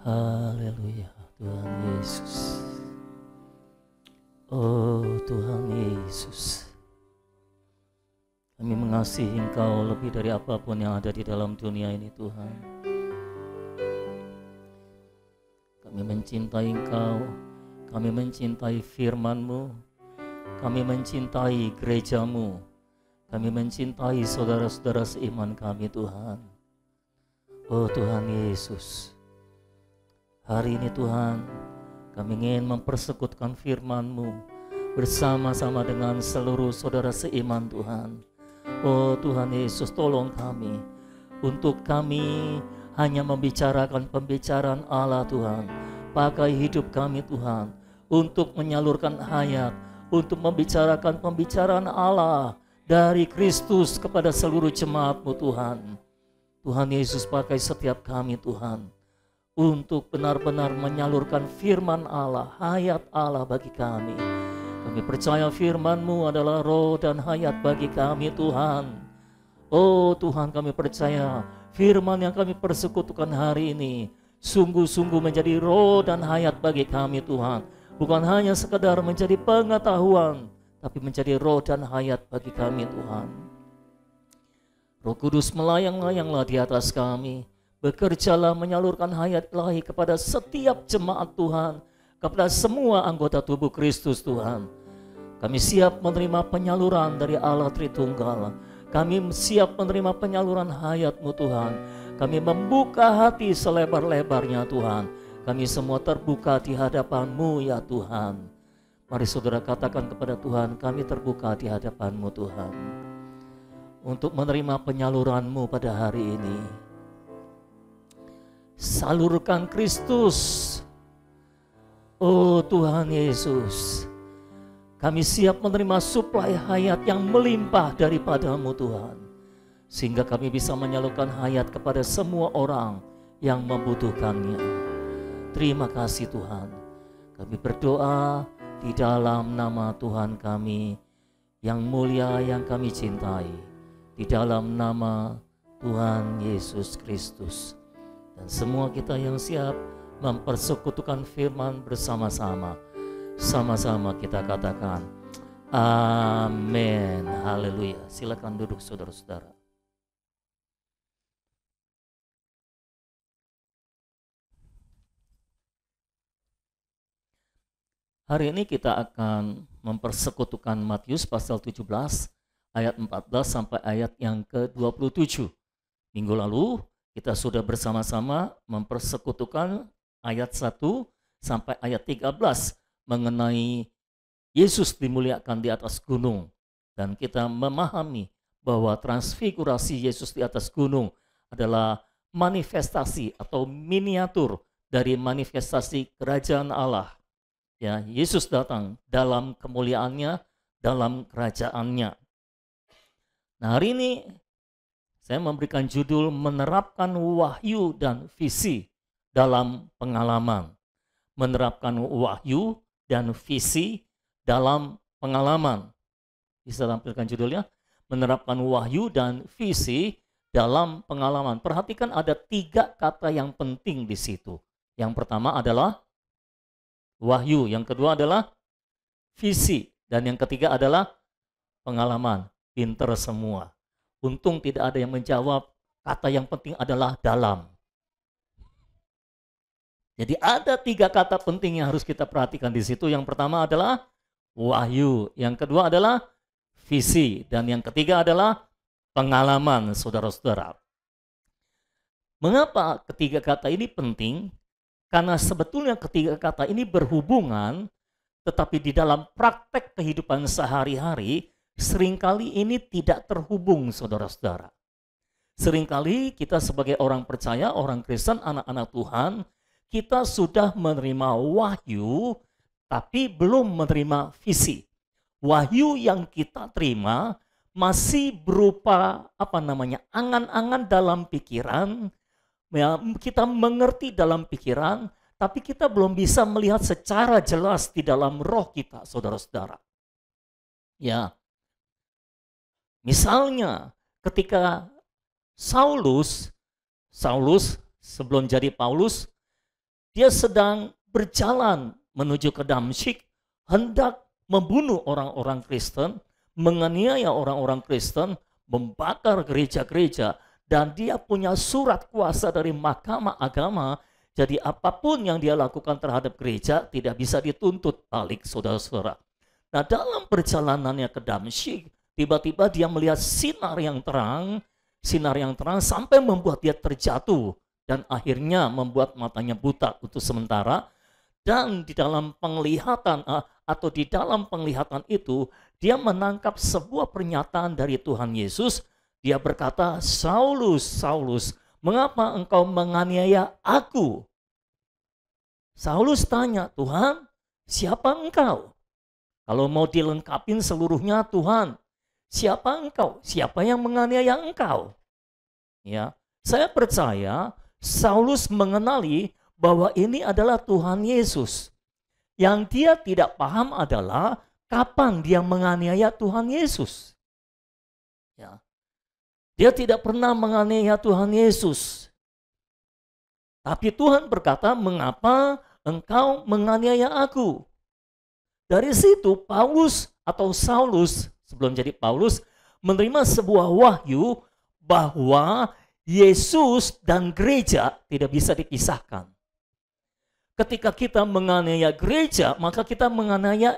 Haleluya, Tuhan Yesus. Oh Tuhan Yesus, kami mengasihi Engkau lebih dari apapun yang ada di dalam dunia ini Tuhan. Kami mencintai Engkau, kami mencintai firman-Mu, kami mencintai gereja-Mu, kami mencintai saudara-saudara seiman kami Tuhan. Oh Tuhan Yesus, hari ini Tuhan, kami ingin mempersekutukan firman-Mu bersama-sama dengan seluruh saudara seiman Tuhan. Oh Tuhan Yesus, tolong kami untuk kami hanya membicarakan pembicaraan Allah Tuhan. Pakai hidup kami Tuhan untuk menyalurkan hayat, untuk membicarakan pembicaraan Allah dari Kristus kepada seluruh jemaat-Mu Tuhan. Tuhan Yesus, pakai setiap kami Tuhan untuk benar-benar menyalurkan firman Allah, hayat Allah bagi kami. Kami percaya firman-Mu adalah roh dan hayat bagi kami Tuhan. Oh Tuhan, kami percaya firman yang kami persekutukan hari ini sungguh-sungguh menjadi roh dan hayat bagi kami Tuhan. Bukan hanya sekedar menjadi pengetahuan, tapi menjadi roh dan hayat bagi kami Tuhan. Roh Kudus melayang-layanglah di atas kami. Bekerjalah menyalurkan hayat ilahi kepada setiap jemaat Tuhan, kepada semua anggota tubuh Kristus Tuhan. Kami siap menerima penyaluran dari Allah Tritunggal. Kami siap menerima penyaluran hayat-Mu Tuhan. Kami membuka hati selebar-lebarnya Tuhan. Kami semua terbuka di hadapan-Mu ya Tuhan. Mari saudara katakan kepada Tuhan, kami terbuka di hadapan-Mu Tuhan, untuk menerima penyaluran-Mu pada hari ini. Salurkan Kristus. Oh Tuhan Yesus, kami siap menerima suplai hayat yang melimpah daripada-Mu Tuhan, sehingga kami bisa menyalurkan hayat kepada semua orang yang membutuhkannya. Terima kasih Tuhan. Kami berdoa di dalam nama Tuhan kami yang mulia, yang kami cintai, di dalam nama Tuhan Yesus Kristus. Dan semua kita yang siap mempersekutukan firman bersama-sama, sama-sama kita katakan amin. Haleluya. Silakan duduk saudara-saudara. Hari ini kita akan mempersekutukan Matius pasal 17 ayat 14 sampai ayat yang ke-27. Minggu lalu kita sudah bersama-sama mempersekutukan ayat 1 sampai ayat 13 mengenai Yesus dimuliakan di atas gunung. Dan kita memahami bahwa transfigurasi Yesus di atas gunung adalah manifestasi atau miniatur dari manifestasi kerajaan Allah. Ya, Yesus datang dalam kemuliaannya, dalam kerajaannya. Nah, hari ini saya memberikan judul menerapkan wahyu dan visi dalam pengalaman. Menerapkan wahyu dan visi dalam pengalaman. Bisa tampilkan judulnya? Menerapkan wahyu dan visi dalam pengalaman. Perhatikan ada 3 kata yang penting di situ. Yang pertama adalah wahyu, yang kedua adalah visi, dan yang ketiga adalah pengalaman. Pinter semua. Untung tidak ada yang menjawab, kata yang penting adalah dalam. Jadi ada 3 kata penting yang harus kita perhatikan di situ. Yang pertama adalah wahyu, yang kedua adalah visi, dan yang ketiga adalah pengalaman, saudara-saudara. Mengapa ketiga kata ini penting? Karena sebetulnya ketiga kata ini berhubungan, tetapi di dalam praktek kehidupan sehari-hari, seringkali ini tidak terhubung, saudara-saudara. Seringkali kita sebagai orang percaya, orang Kristen, anak-anak Tuhan, kita sudah menerima wahyu, tapi belum menerima visi. Wahyu yang kita terima masih berupa angan-angan dalam pikiran. Ya, kita mengerti dalam pikiran, tapi kita belum bisa melihat secara jelas di dalam roh kita, saudara-saudara. Ya, misalnya ketika Saulus sebelum jadi Paulus, dia sedang berjalan menuju ke Damsyik, hendak membunuh orang-orang Kristen, menganiaya orang-orang Kristen, membakar gereja-gereja, dan dia punya surat kuasa dari Mahkamah Agama. Jadi apapun yang dia lakukan terhadap gereja tidak bisa dituntut balik, saudara-saudara. Nah, dalam perjalanannya ke Damsyik, tiba-tiba dia melihat sinar yang terang sampai membuat dia terjatuh dan akhirnya membuat matanya buta untuk sementara. Dan di dalam penglihatan di dalam penglihatan itu, dia menangkap sebuah pernyataan dari Tuhan Yesus. Dia berkata, "Saulus, Saulus, mengapa engkau menganiaya aku?" Saulus tanya, "Tuhan, siapa engkau?" Kalau mau dilengkapin seluruhnya, "Tuhan, siapa engkau? Siapa yang menganiaya engkau?" Ya, saya percaya Saulus mengenali bahwa ini adalah Tuhan Yesus. Yang dia tidak paham adalah kapan dia menganiaya Tuhan Yesus. Ya. Dia tidak pernah menganiaya Tuhan Yesus. Tapi Tuhan berkata, "Mengapa engkau menganiaya aku?" Dari situ Paulus atau Saulus, sebelum jadi Paulus, menerima sebuah wahyu bahwa Yesus dan gereja tidak bisa dipisahkan. Ketika kita menganiaya gereja, maka kita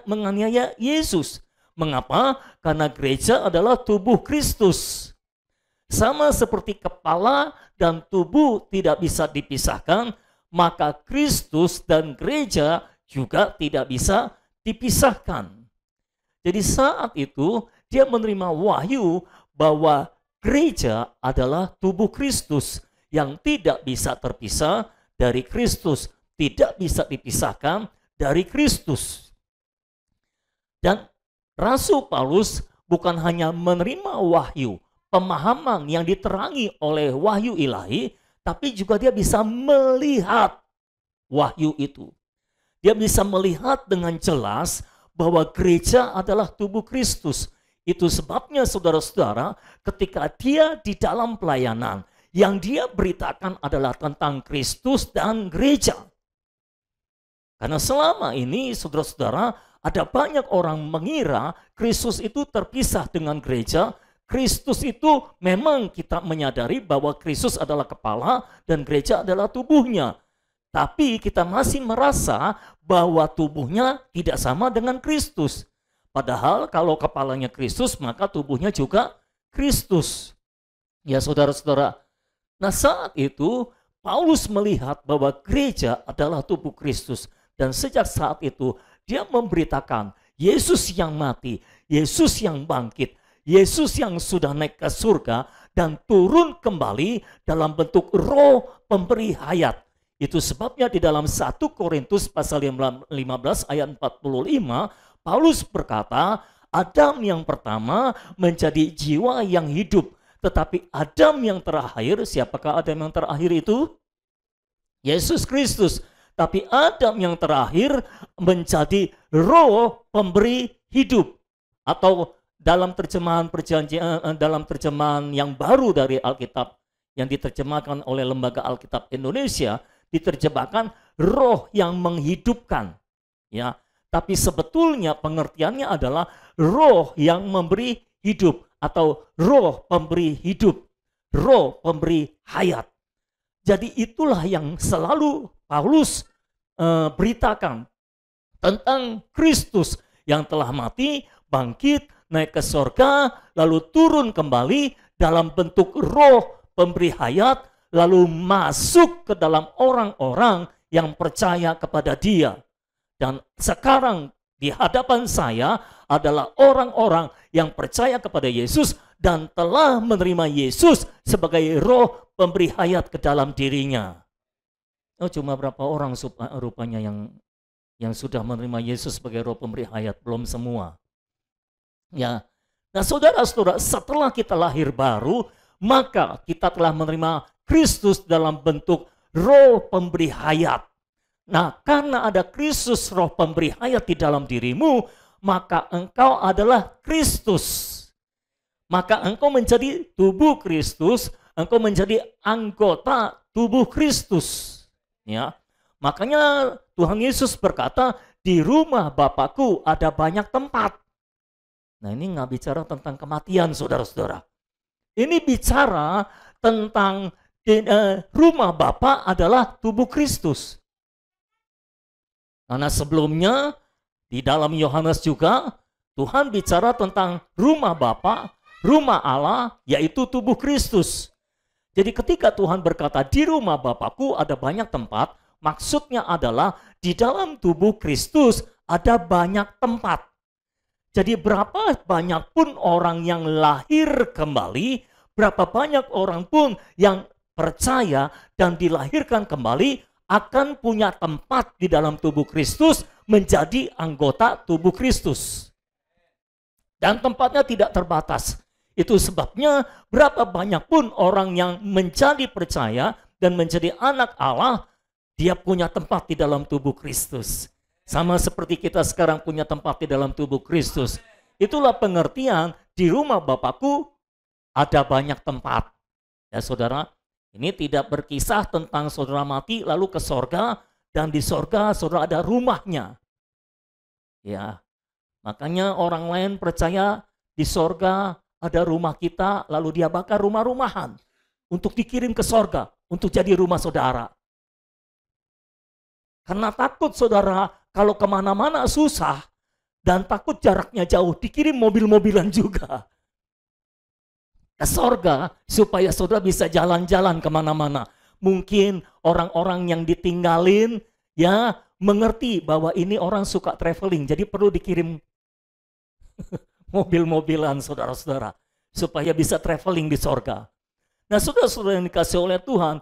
menganiaya Yesus. Mengapa? Karena gereja adalah tubuh Kristus. Sama seperti kepala dan tubuh tidak bisa dipisahkan, maka Kristus dan gereja juga tidak bisa dipisahkan. Jadi saat itu dia menerima wahyu bahwa gereja adalah tubuh Kristus yang tidak bisa terpisah dari Kristus, tidak bisa dipisahkan dari Kristus. Dan Rasul Paulus bukan hanya menerima wahyu, pemahaman yang diterangi oleh wahyu ilahi, tapi juga dia bisa melihat wahyu itu. Dia bisa melihat dengan jelas bahwa gereja adalah tubuh Kristus. Itu sebabnya saudara-saudara, ketika dia di dalam pelayanan, yang dia beritakan adalah tentang Kristus dan gereja. Karena selama ini saudara-saudara, ada banyak orang mengira Kristus itu terpisah dengan gereja. Kristus itu memang kita menyadari bahwa Kristus adalah kepala dan gereja adalah tubuhnya. Tapi kita masih merasa bahwa tubuhnya tidak sama dengan Kristus. Padahal kalau kepalanya Kristus, maka tubuhnya juga Kristus. Ya saudara-saudara, nah saat itu Paulus melihat bahwa gereja adalah tubuh Kristus. Dan sejak saat itu dia memberitakan Yesus yang mati, Yesus yang bangkit, Yesus yang sudah naik ke surga dan turun kembali dalam bentuk Roh pemberi hayat. Itu sebabnya di dalam 1 Korintus pasal 15 ayat 45, Paulus berkata, Adam yang pertama menjadi jiwa yang hidup. Tetapi Adam yang terakhir, siapakah Adam yang terakhir itu? Yesus Kristus. Tapi Adam yang terakhir menjadi Roh pemberi hidup. Atau dalam terjemahan yang baru dari Alkitab yang diterjemahkan oleh Lembaga Alkitab Indonesia, diterjemahkan roh yang menghidupkan. Ya, tapi sebetulnya pengertiannya adalah roh yang memberi hidup atau roh pemberi hidup, roh pemberi hayat. Jadi itulah yang selalu Paulus beritakan tentang Kristus yang telah mati, bangkit, naik ke surga, lalu turun kembali dalam bentuk roh pemberi hayat, lalu masuk ke dalam orang-orang yang percaya kepada dia. Dan sekarang di hadapan saya adalah orang-orang yang percaya kepada Yesus dan telah menerima Yesus sebagai roh pemberi hayat ke dalam dirinya. Oh, cuma berapa orang rupanya yang sudah menerima Yesus sebagai roh pemberi hayat? Belum semua. Ya. Nah, saudara-saudara, setelah kita lahir baru, maka kita telah menerima Kristus dalam bentuk roh pemberi hayat. Nah, karena ada Kristus roh pemberi hayat di dalam dirimu, maka engkau adalah Kristus. Maka engkau menjadi tubuh Kristus, engkau menjadi anggota tubuh Kristus. Ya. Makanya Tuhan Yesus berkata, di rumah Bapakku ada banyak tempat. Nah, ini nggak bicara tentang kematian, saudara-saudara. Ini bicara tentang rumah Bapa adalah tubuh Kristus. Karena sebelumnya di dalam Yohanes juga Tuhan bicara tentang rumah Bapa, rumah Allah, yaitu tubuh Kristus. Jadi ketika Tuhan berkata di rumah Bapakku ada banyak tempat, maksudnya adalah di dalam tubuh Kristus ada banyak tempat. Jadi berapa banyak pun orang yang lahir kembali, berapa banyak orang pun yang percaya dan dilahirkan kembali akan punya tempat di dalam tubuh Kristus, menjadi anggota tubuh Kristus. Dan tempatnya tidak terbatas. Itu sebabnya berapa banyak pun orang yang menjadi percaya dan menjadi anak Allah, dia punya tempat di dalam tubuh Kristus. Sama seperti kita sekarang punya tempat di dalam tubuh Kristus. Itulah pengertian di rumah Bapakku ada banyak tempat. Ya saudara, ini tidak berkisah tentang saudara mati lalu ke sorga, dan di sorga saudara ada rumahnya. Ya, makanya orang lain percaya di sorga ada rumah kita, lalu dia bakar rumah-rumahan untuk dikirim ke sorga, untuk jadi rumah saudara. Karena takut saudara kalau kemana-mana susah, dan takut jaraknya jauh, dikirim mobil-mobilan juga ke sorga, supaya saudara bisa jalan-jalan kemana-mana. Mungkin orang-orang yang ditinggalin, ya mengerti bahwa ini orang suka traveling, jadi perlu dikirim mobil-mobilan saudara-saudara, supaya bisa traveling di sorga. Nah saudara-saudara yang dikasih oleh Tuhan,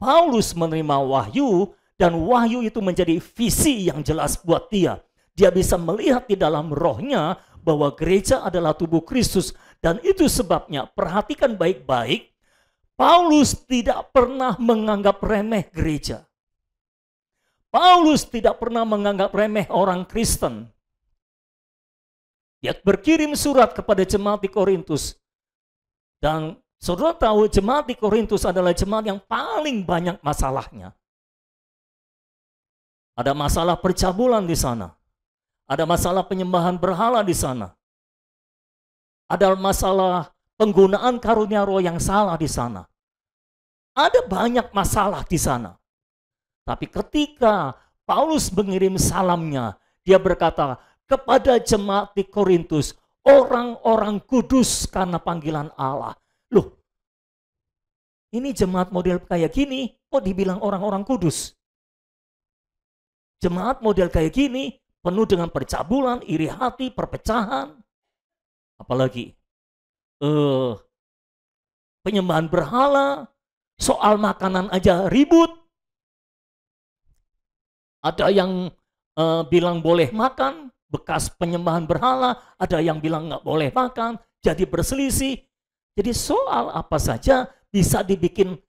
Paulus menerima wahyu, dan wahyu itu menjadi visi yang jelas buat dia. Dia bisa melihat di dalam rohnya bahwa gereja adalah tubuh Kristus. Dan itu sebabnya, perhatikan baik-baik, Paulus tidak pernah menganggap remeh gereja. Paulus tidak pernah menganggap remeh orang Kristen. Dia berkirim surat kepada jemaat di Korintus. Dan saudara tahu jemaat di Korintus adalah jemaat yang paling banyak masalahnya. Ada masalah percabulan di sana. Ada masalah penyembahan berhala di sana. Ada masalah penggunaan karunia roh yang salah di sana. Ada banyak masalah di sana. Tapi ketika Paulus mengirim salamnya, dia berkata, kepada jemaat di Korintus, orang-orang kudus karena panggilan Allah. Loh, ini jemaat model kayak gini, kok dibilang orang-orang kudus? Jemaat model kayak gini, penuh dengan percabulan, iri hati, perpecahan. Apalagi penyembahan berhala, soal makanan aja ribut. Ada yang bilang boleh makan, bekas penyembahan berhala, ada yang bilang nggak boleh makan, jadi berselisih. Jadi soal apa saja bisa dibikin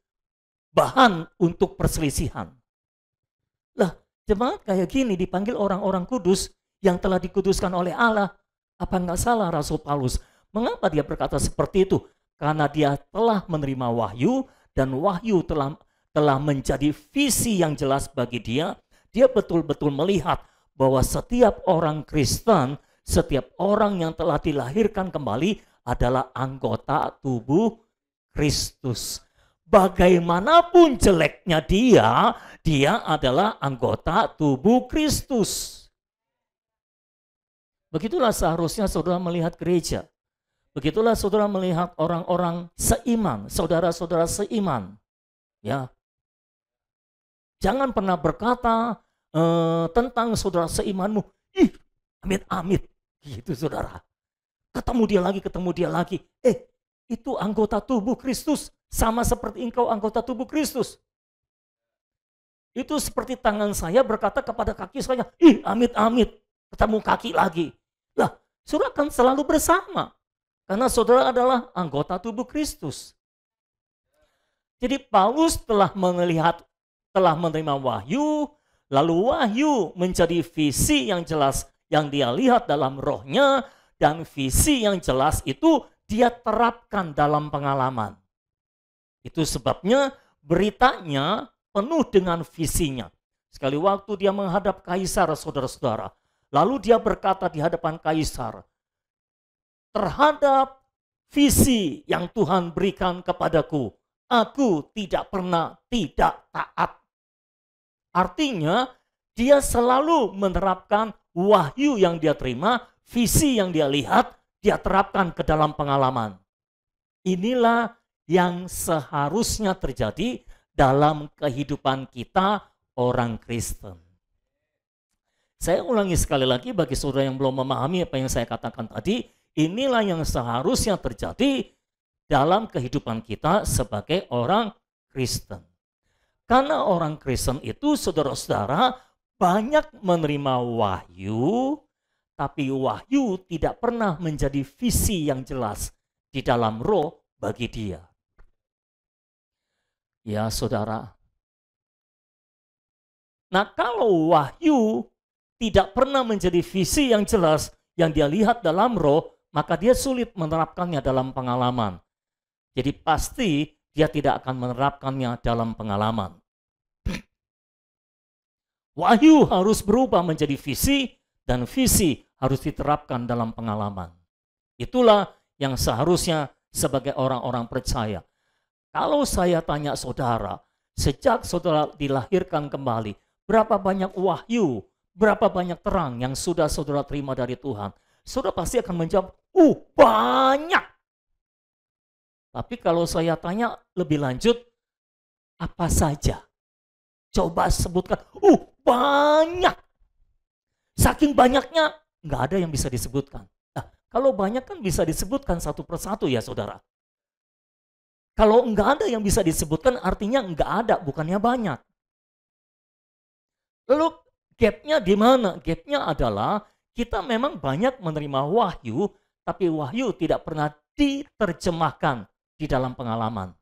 bahan untuk perselisihan. Lah, jemaat kayak gini dipanggil orang-orang kudus yang telah dikuduskan oleh Allah. Apa nggak salah Rasul Paulus? Mengapa dia berkata seperti itu? Karena dia telah menerima wahyu, dan wahyu telah menjadi visi yang jelas bagi dia. Dia betul-betul melihat bahwa setiap orang Kristen, setiap orang yang telah dilahirkan kembali adalah anggota tubuh Kristus. Bagaimanapun jeleknya dia adalah anggota tubuh Kristus. Begitulah seharusnya saudara melihat gereja. Begitulah saudara melihat orang-orang seiman, saudara-saudara seiman. Ya. Jangan pernah berkata tentang saudara seimanmu, ih, amit-amit, gitu saudara. Ketemu dia lagi. Itu anggota tubuh Kristus, sama seperti engkau anggota tubuh Kristus. Itu seperti tangan saya berkata kepada kaki saya, ih, amit-amit, ketemu kaki lagi. Lah, saudara akan selalu bersama, karena saudara adalah anggota tubuh Kristus. Jadi Paulus telah menerima wahyu, lalu wahyu menjadi visi yang jelas yang dia lihat dalam rohnya, dan visi yang jelas itu dia terapkan dalam pengalaman. Itu sebabnya beritanya penuh dengan visinya. Sekali waktu dia menghadap kaisar, saudara-saudara. Lalu dia berkata di hadapan kaisar, terhadap visi yang Tuhan berikan kepadaku, aku tidak pernah tidak taat. Artinya dia selalu menerapkan wahyu yang dia terima, visi yang dia lihat, dia terapkan ke dalam pengalaman. Inilah yang seharusnya terjadi dalam kehidupan kita orang Kristen. Saya ulangi sekali lagi bagi saudara yang belum memahami apa yang saya katakan tadi, inilah yang seharusnya terjadi dalam kehidupan kita sebagai orang Kristen. Karena orang Kristen itu, saudara-saudara, banyak menerima wahyu, tapi wahyu tidak pernah menjadi visi yang jelas di dalam roh bagi dia. Ya, saudara. Nah, kalau wahyu tidak pernah menjadi visi yang jelas yang dia lihat dalam roh, maka dia sulit menerapkannya dalam pengalaman. Jadi pasti dia tidak akan menerapkannya dalam pengalaman. Wahyu harus berubah menjadi visi, dan visi harus diterapkan dalam pengalaman. Itulah yang seharusnya sebagai orang-orang percaya. Kalau saya tanya saudara, sejak saudara dilahirkan kembali, berapa banyak wahyu, berapa banyak terang yang sudah saudara terima dari Tuhan? Saudara pasti akan menjawab, banyak. Tapi kalau saya tanya lebih lanjut, apa saja? Coba sebutkan, banyak. Saking banyaknya, nggak ada yang bisa disebutkan. Nah, kalau banyak kan bisa disebutkan satu persatu ya saudara. Kalau nggak ada yang bisa disebutkan, artinya nggak ada, bukannya banyak. Lalu gapnya di mana? Gapnya adalah kita memang banyak menerima wahyu, tapi wahyu tidak pernah diterjemahkan di dalam pengalaman.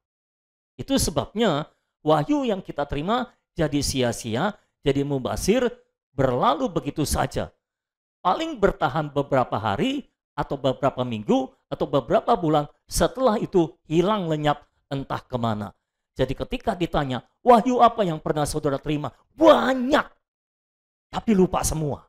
Itu sebabnya wahyu yang kita terima jadi sia-sia, jadi mubazir, berlalu begitu saja. Paling bertahan beberapa hari, atau beberapa minggu, atau beberapa bulan, setelah itu hilang lenyap entah kemana. Jadi ketika ditanya, wahyu apa yang pernah saudara terima? Banyak, tapi lupa semua.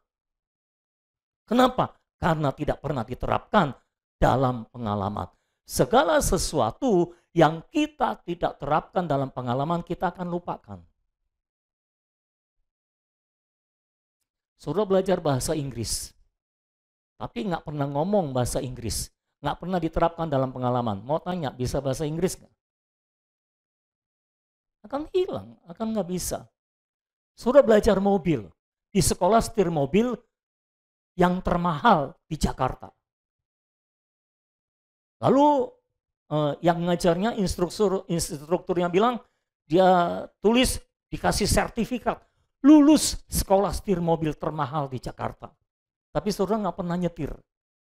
Kenapa? Karena tidak pernah diterapkan dalam pengalaman. Segala sesuatu yang kita tidak terapkan dalam pengalaman, kita akan lupakan. Saudara belajar bahasa Inggris, tapi nggak pernah ngomong bahasa Inggris, nggak pernah diterapkan dalam pengalaman. Mau tanya, bisa bahasa Inggris nggak? Akan hilang, akan nggak bisa. Saudara belajar mobil, di sekolah setir mobil yang termahal di Jakarta. Lalu yang ngajarnya instrukturnya bilang, dia tulis dikasih sertifikat, lulus sekolah setir mobil termahal di Jakarta. Tapi saudara nggak pernah nyetir.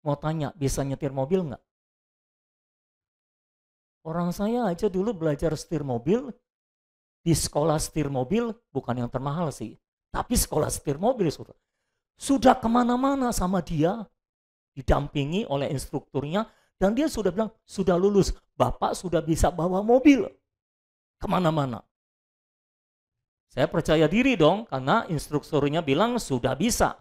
Mau tanya, bisa nyetir mobil nggak? Orang saya aja dulu belajar setir mobil di sekolah setir mobil, bukan yang termahal sih, tapi sekolah setir mobil saudara. Sudah kemana-mana sama dia, didampingi oleh instrukturnya, dan dia sudah bilang, sudah lulus, Bapak sudah bisa bawa mobil kemana-mana. Saya percaya diri dong, karena instrukturnya bilang sudah bisa.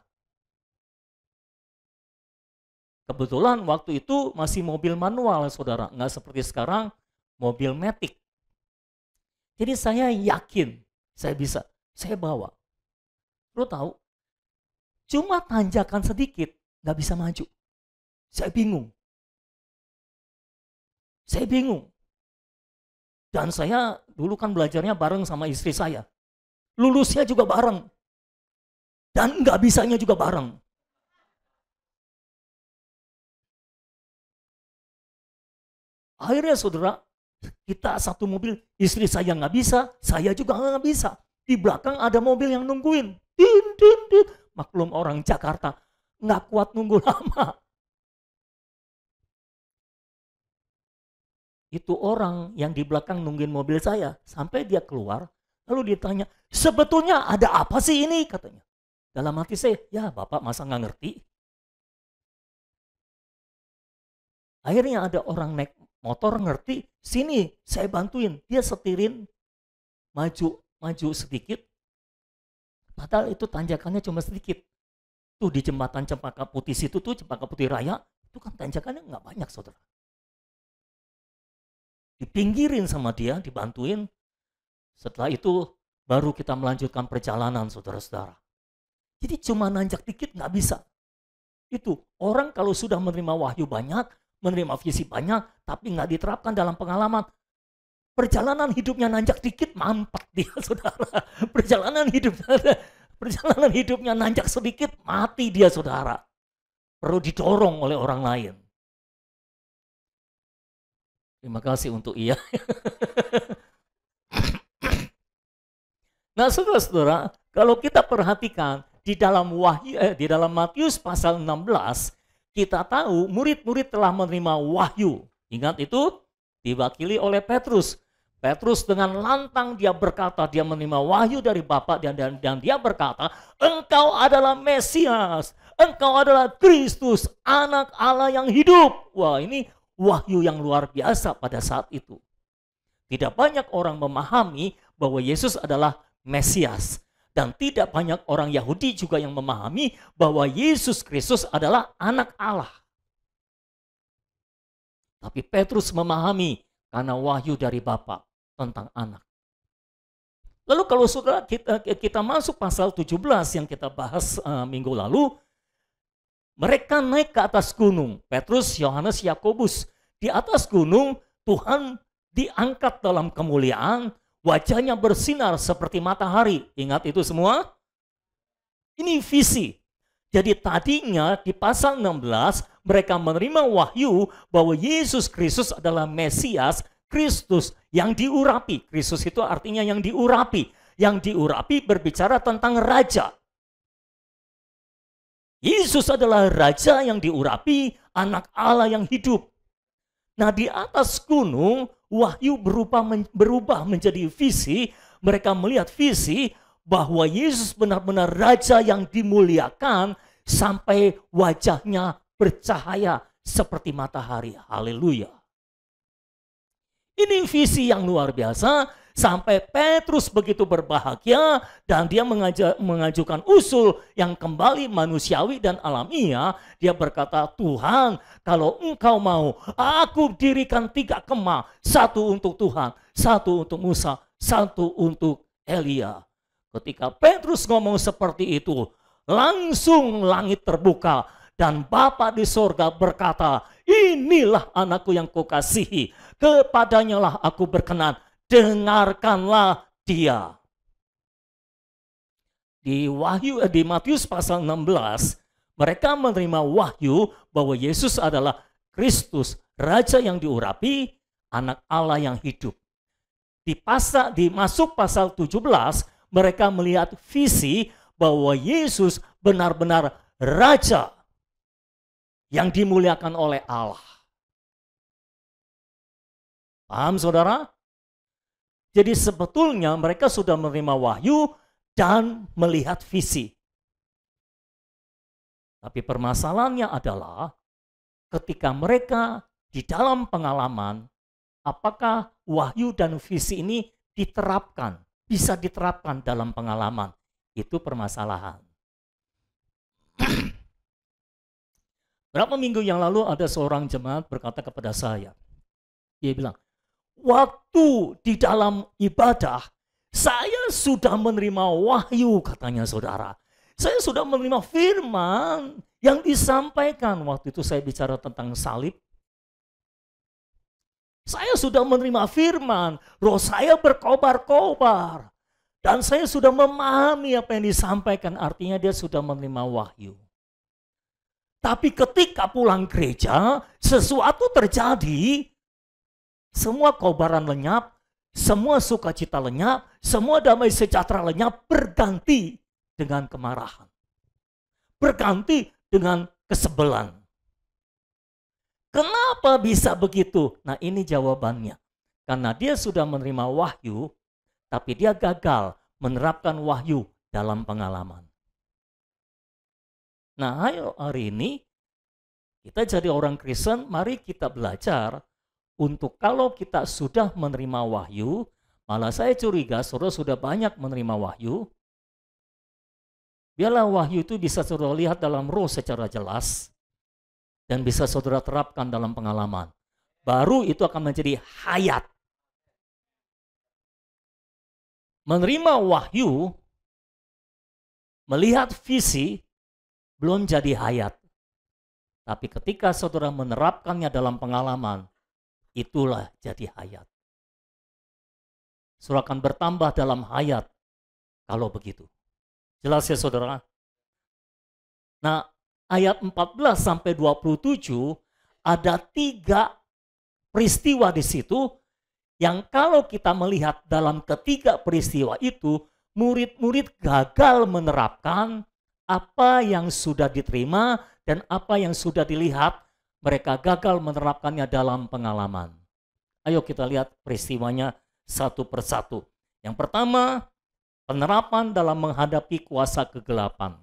Kebetulan waktu itu masih mobil manual, saudara. Nggak seperti sekarang, mobil matic. Jadi saya yakin saya bisa, saya bawa. Lo tahu, cuma tanjakan sedikit, nggak bisa maju. Saya bingung. Dan saya dulu kan belajarnya bareng sama istri saya. Lulusnya juga bareng. Dan nggak bisanya juga bareng. Akhirnya saudara, kita satu mobil, istri saya nggak bisa, saya juga nggak bisa. Di belakang ada mobil yang nungguin. Din, din, din. Maklum orang Jakarta, nggak kuat nunggu lama. Itu orang yang di belakang nungguin mobil saya, sampai dia keluar, lalu ditanya, sebetulnya ada apa sih ini? Katanya. Dalam hati saya, ya Bapak masa nggak ngerti? Akhirnya ada orang naik motor ngerti, sini saya bantuin. Dia setirin, maju sedikit. Padahal itu tanjakannya cuma sedikit. Tuh di jembatan Cempaka Putih situ tuh, Cempaka Putih Raya, itu kan tanjakannya nggak banyak, saudara. Dipinggirin sama dia, dibantuin. Setelah itu baru kita melanjutkan perjalanan, saudara-saudara. Jadi cuma nanjak dikit nggak bisa. Itu orang kalau sudah menerima wahyu banyak, menerima visi banyak, tapi nggak diterapkan dalam pengalaman, perjalanan hidupnya nanjak dikit, mampet dia, saudara. Perjalanan hidupnya nanjak sedikit, mati dia, saudara. Perlu didorong oleh orang lain. Terima kasih untuk iya. Nah, saudara-saudara, kalau kita perhatikan di dalam Matius pasal 16, kita tahu murid-murid telah menerima wahyu. Ingat itu diwakili oleh Petrus. Petrus dengan lantang dia berkata, dia menerima wahyu dari Bapa dan dia berkata, engkau adalah Mesias, engkau adalah Kristus, anak Allah yang hidup. Wah, ini wahyu yang luar biasa pada saat itu. Tidak banyak orang memahami bahwa Yesus adalah Mesias. Dan tidak banyak orang Yahudi juga yang memahami bahwa Yesus Kristus adalah anak Allah. Tapi Petrus memahami karena wahyu dari Bapa tentang anak. Lalu kalau saudara kita masuk pasal 17 yang kita bahas minggu lalu, mereka naik ke atas gunung. Petrus, Yohanes, Yakobus. Di atas gunung Tuhan diangkat dalam kemuliaan, wajahnya bersinar seperti matahari. Ingat itu semua? Ini visi. Jadi tadinya di pasal 16 mereka menerima wahyu bahwa Yesus Kristus adalah Mesias, Kristus yang diurapi. Kristus itu artinya yang diurapi. Yang diurapi berbicara tentang raja. Yesus adalah raja yang diurapi, anak Allah yang hidup. Nah, di atas gunung wahyu berubah menjadi visi. Mereka melihat visi bahwa Yesus benar-benar raja yang dimuliakan sampai wajahnya bercahaya seperti matahari. Haleluya. Ini visi yang luar biasa sampai Petrus begitu berbahagia dan dia mengajukan usul yang kembali manusiawi dan alamiah. Dia berkata, Tuhan, kalau engkau mau, aku dirikan 3 kemah. 1 untuk Tuhan, 1 untuk Musa, 1 untuk Elia. Ketika Petrus ngomong seperti itu, langsung langit terbuka. Dan Bapa di sorga berkata, inilah anakku yang kukasihi, kepadanya lah aku berkenan, dengarkanlah dia. Di Matius pasal 16, mereka menerima wahyu bahwa Yesus adalah Kristus, raja yang diurapi, anak Allah yang hidup. Masuk pasal 17, mereka melihat visi bahwa Yesus benar-benar raja yang dimuliakan oleh Allah. Paham, saudara? Jadi sebetulnya mereka sudah menerima wahyu dan melihat visi. Tapi permasalahannya adalah ketika mereka di dalam pengalaman, apakah wahyu dan visi ini diterapkan, bisa diterapkan dalam pengalaman? Itu permasalahan. Berapa minggu yang lalu ada seorang jemaat berkata kepada saya, dia bilang, waktu di dalam ibadah, saya sudah menerima wahyu, katanya saudara. Saya sudah menerima firman yang disampaikan. Waktu itu saya bicara tentang salib. Saya sudah menerima firman, roh saya berkobar-kobar. Dan saya sudah memahami apa yang disampaikan, artinya dia sudah menerima wahyu. Tapi ketika pulang gereja, sesuatu terjadi, semua kobaran lenyap, semua sukacita lenyap, semua damai sejahtera lenyap, berganti dengan kemarahan. Berganti dengan kesebelan. Kenapa bisa begitu? Nah, ini jawabannya. Karena dia sudah menerima wahyu, tapi dia gagal menerapkan wahyu dalam pengalaman. Nah, ayo hari ini kita jadi orang Kristen, mari kita belajar untuk kalau kita sudah menerima wahyu, malah saya curiga saudara sudah banyak menerima wahyu, Biarlah wahyu itu bisa saudara lihat dalam roh secara jelas dan bisa saudara terapkan dalam pengalaman. Baru itu akan menjadi hayat. Menerima wahyu, melihat visi, belum jadi hayat. Tapi ketika saudara menerapkannya dalam pengalaman, itulah jadi hayat. Saudara akan bertambah dalam hayat kalau begitu. Jelas ya saudara? Nah, ayat 14 sampai 27 ada 3 peristiwa di situ yang kalau kita melihat dalam ketiga peristiwa itu, murid-murid gagal menerapkan apa yang sudah diterima dan apa yang sudah dilihat, mereka gagal menerapkannya dalam pengalaman. Ayo kita lihat peristiwanya satu persatu. Yang pertama, penerapan dalam menghadapi kuasa kegelapan.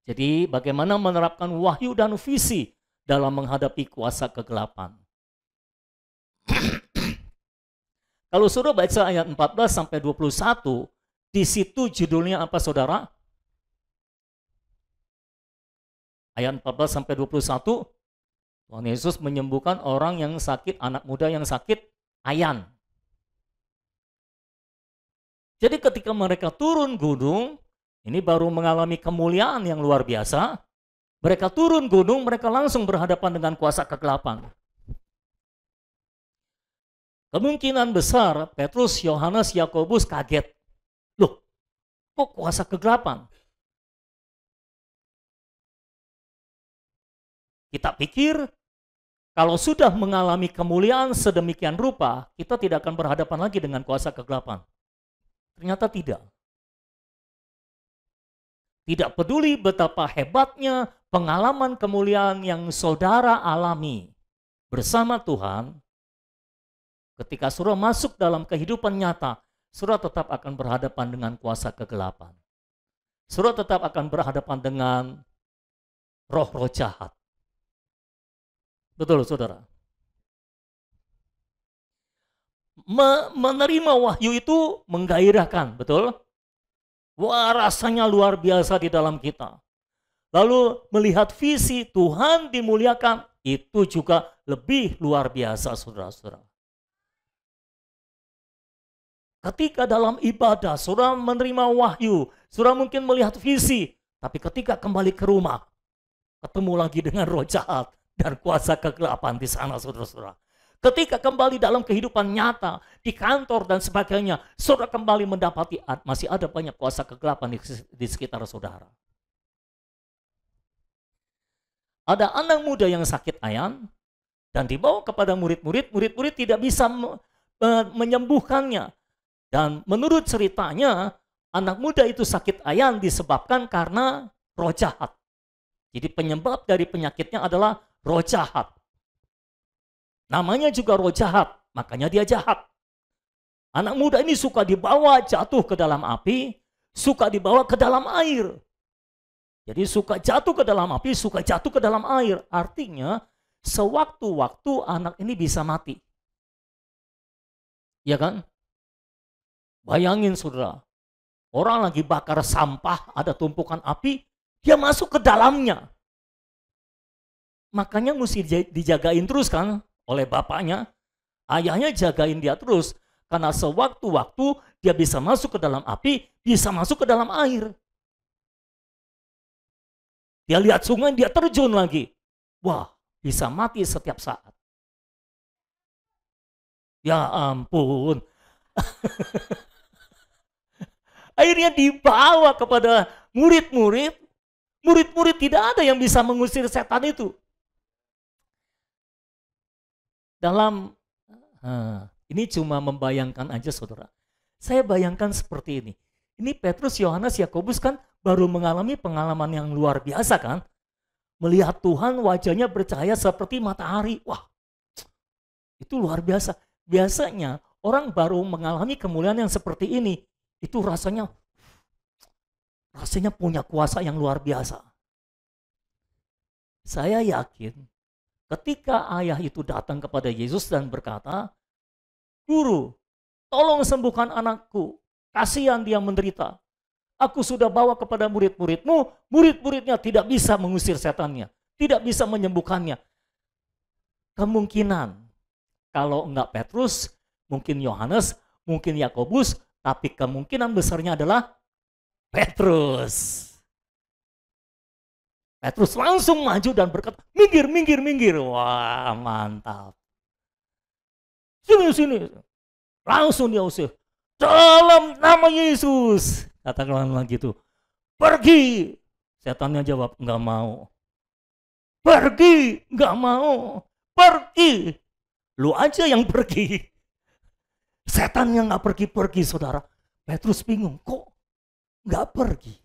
Jadi bagaimana menerapkan wahyu dan visi dalam menghadapi kuasa kegelapan. Kalau saudara baca ayat 14 sampai 21, di situ judulnya apa saudara? Ayat 14 sampai 21, Tuhan Yesus menyembuhkan orang yang sakit, anak muda yang sakit ayan. Jadi ketika mereka turun gunung, ini baru mengalami kemuliaan yang luar biasa. Mereka turun gunung, mereka langsung berhadapan dengan kuasa kegelapan. Kemungkinan besar Petrus, Yohanes, Yakobus kaget. Loh, kok kuasa kegelapan? Kita pikir kalau sudah mengalami kemuliaan sedemikian rupa, kita tidak akan berhadapan lagi dengan kuasa kegelapan. Ternyata tidak. Tidak peduli betapa hebatnya pengalaman kemuliaan yang saudara alami bersama Tuhan, ketika saudara masuk dalam kehidupan nyata, saudara tetap akan berhadapan dengan kuasa kegelapan. Saudara tetap akan berhadapan dengan roh-roh jahat. Betul, saudara. Menerima wahyu itu menggairahkan, betul? Wah, rasanya luar biasa di dalam kita. Lalu melihat visi Tuhan dimuliakan, itu juga lebih luar biasa, saudara-saudara. Ketika dalam ibadah, saudara menerima wahyu, saudara mungkin melihat visi, tapi ketika kembali ke rumah, ketemu lagi dengan roh jahat dan kuasa kegelapan di sana, saudara-saudara. Ketika kembali dalam kehidupan nyata, di kantor dan sebagainya, saudara kembali mendapati masih ada banyak kuasa kegelapan di sekitar saudara. Ada anak muda yang sakit ayan, dan dibawa kepada murid-murid, murid-murid tidak bisa menyembuhkannya. Dan menurut ceritanya, anak muda itu sakit ayan disebabkan karena roh jahat. Jadi penyebab dari penyakitnya adalah roh jahat. Namanya juga roh jahat, makanya dia jahat. Anak muda ini suka dibawa jatuh ke dalam api, suka dibawa ke dalam air. Jadi suka jatuh ke dalam api, suka jatuh ke dalam air. Artinya sewaktu-waktu anak ini bisa mati. Ya kan? Bayangin saudara, orang lagi bakar sampah, ada tumpukan api, dia masuk ke dalamnya. Makanya mesti dijagain terus kan oleh bapaknya. Ayahnya jagain dia terus, karena sewaktu-waktu dia bisa masuk ke dalam api, bisa masuk ke dalam air. Dia lihat sungai, dia terjun lagi. Wah, bisa mati setiap saat. Ya ampun. Akhirnya dibawa kepada murid-murid. Murid-murid tidak ada yang bisa mengusir setan itu. Ini cuma membayangkan aja saudara. Saya bayangkan seperti ini. Ini Petrus, Yohanes, Yakobus kan baru mengalami pengalaman yang luar biasa kan. Melihat Tuhan wajahnya bercahaya seperti matahari. Wah, itu luar biasa. Biasanya orang baru mengalami kemuliaan yang seperti ini. Itu rasanya punya kuasa yang luar biasa. Saya yakin ketika ayah itu datang kepada Yesus dan berkata, "Guru, tolong sembuhkan anakku, kasihan dia menderita." Aku sudah bawa kepada murid-muridmu, murid-muridnya tidak bisa mengusir setannya, tidak bisa menyembuhkannya. Kemungkinan kalau enggak Petrus, mungkin Yohanes, mungkin Yakobus, tapi kemungkinan besarnya adalah Petrus. Petrus langsung maju dan berkata, minggir, minggir, minggir. Wah, mantap. Sini, sini. Langsung dia usir. Dalam nama Yesus. Katakan lagi itu. Pergi. Setannya jawab, enggak mau. Pergi, enggak mau. Pergi. Lu aja yang pergi. Setan yang enggak pergi-pergi, saudara. Petrus bingung, kok enggak pergi?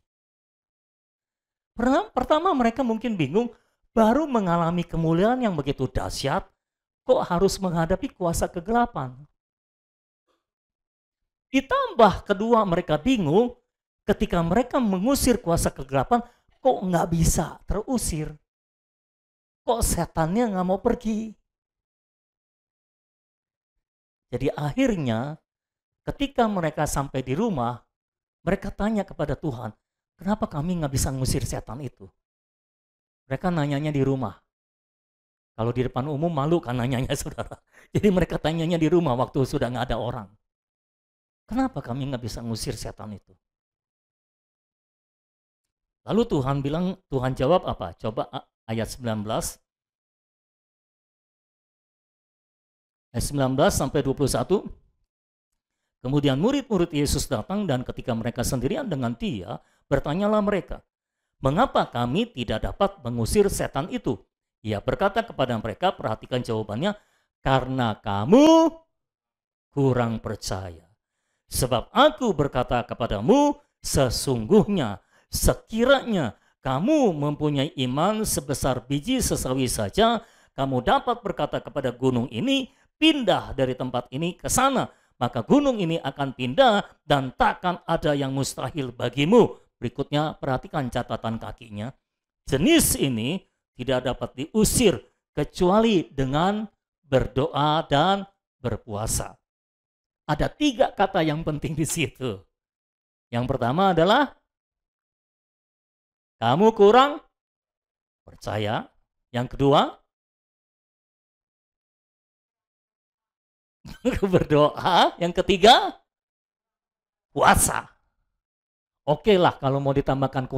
Pertama mereka mungkin bingung, baru mengalami kemuliaan yang begitu dahsyat, kok harus menghadapi kuasa kegelapan. Ditambah kedua mereka bingung, ketika mereka mengusir kuasa kegelapan, kok nggak bisa terusir? Kok setannya nggak mau pergi? Jadi akhirnya ketika mereka sampai di rumah, mereka tanya kepada Tuhan, kenapa kami nggak bisa ngusir setan itu? Mereka nanyanya di rumah. Kalau di depan umum malu kan nanyanya, saudara. Jadi mereka tanyanya di rumah waktu sudah nggak ada orang. Kenapa kami nggak bisa ngusir setan itu? Lalu Tuhan jawab apa? Coba ayat 19. Ayat 19 sampai 21. Kemudian murid-murid Yesus datang dan ketika mereka sendirian dengan Dia, bertanyalah mereka, mengapa kami tidak dapat mengusir setan itu? Ia berkata kepada mereka, perhatikan jawabannya, karena kamu kurang percaya. Sebab aku berkata kepadamu, sesungguhnya sekiranya kamu mempunyai iman sebesar biji sesawi saja, kamu dapat berkata kepada gunung ini, pindah dari tempat ini ke sana. Maka gunung ini akan pindah dan takkan ada yang mustahil bagimu. Berikutnya perhatikan catatan kakinya. Jenis ini tidak dapat diusir kecuali dengan berdoa dan berpuasa. Ada 3 kata yang penting di situ. Yang pertama adalah kamu kurang percaya. Yang kedua, berdoa. Yang ketiga, puasa. Oke lah kalau mau ditambahkan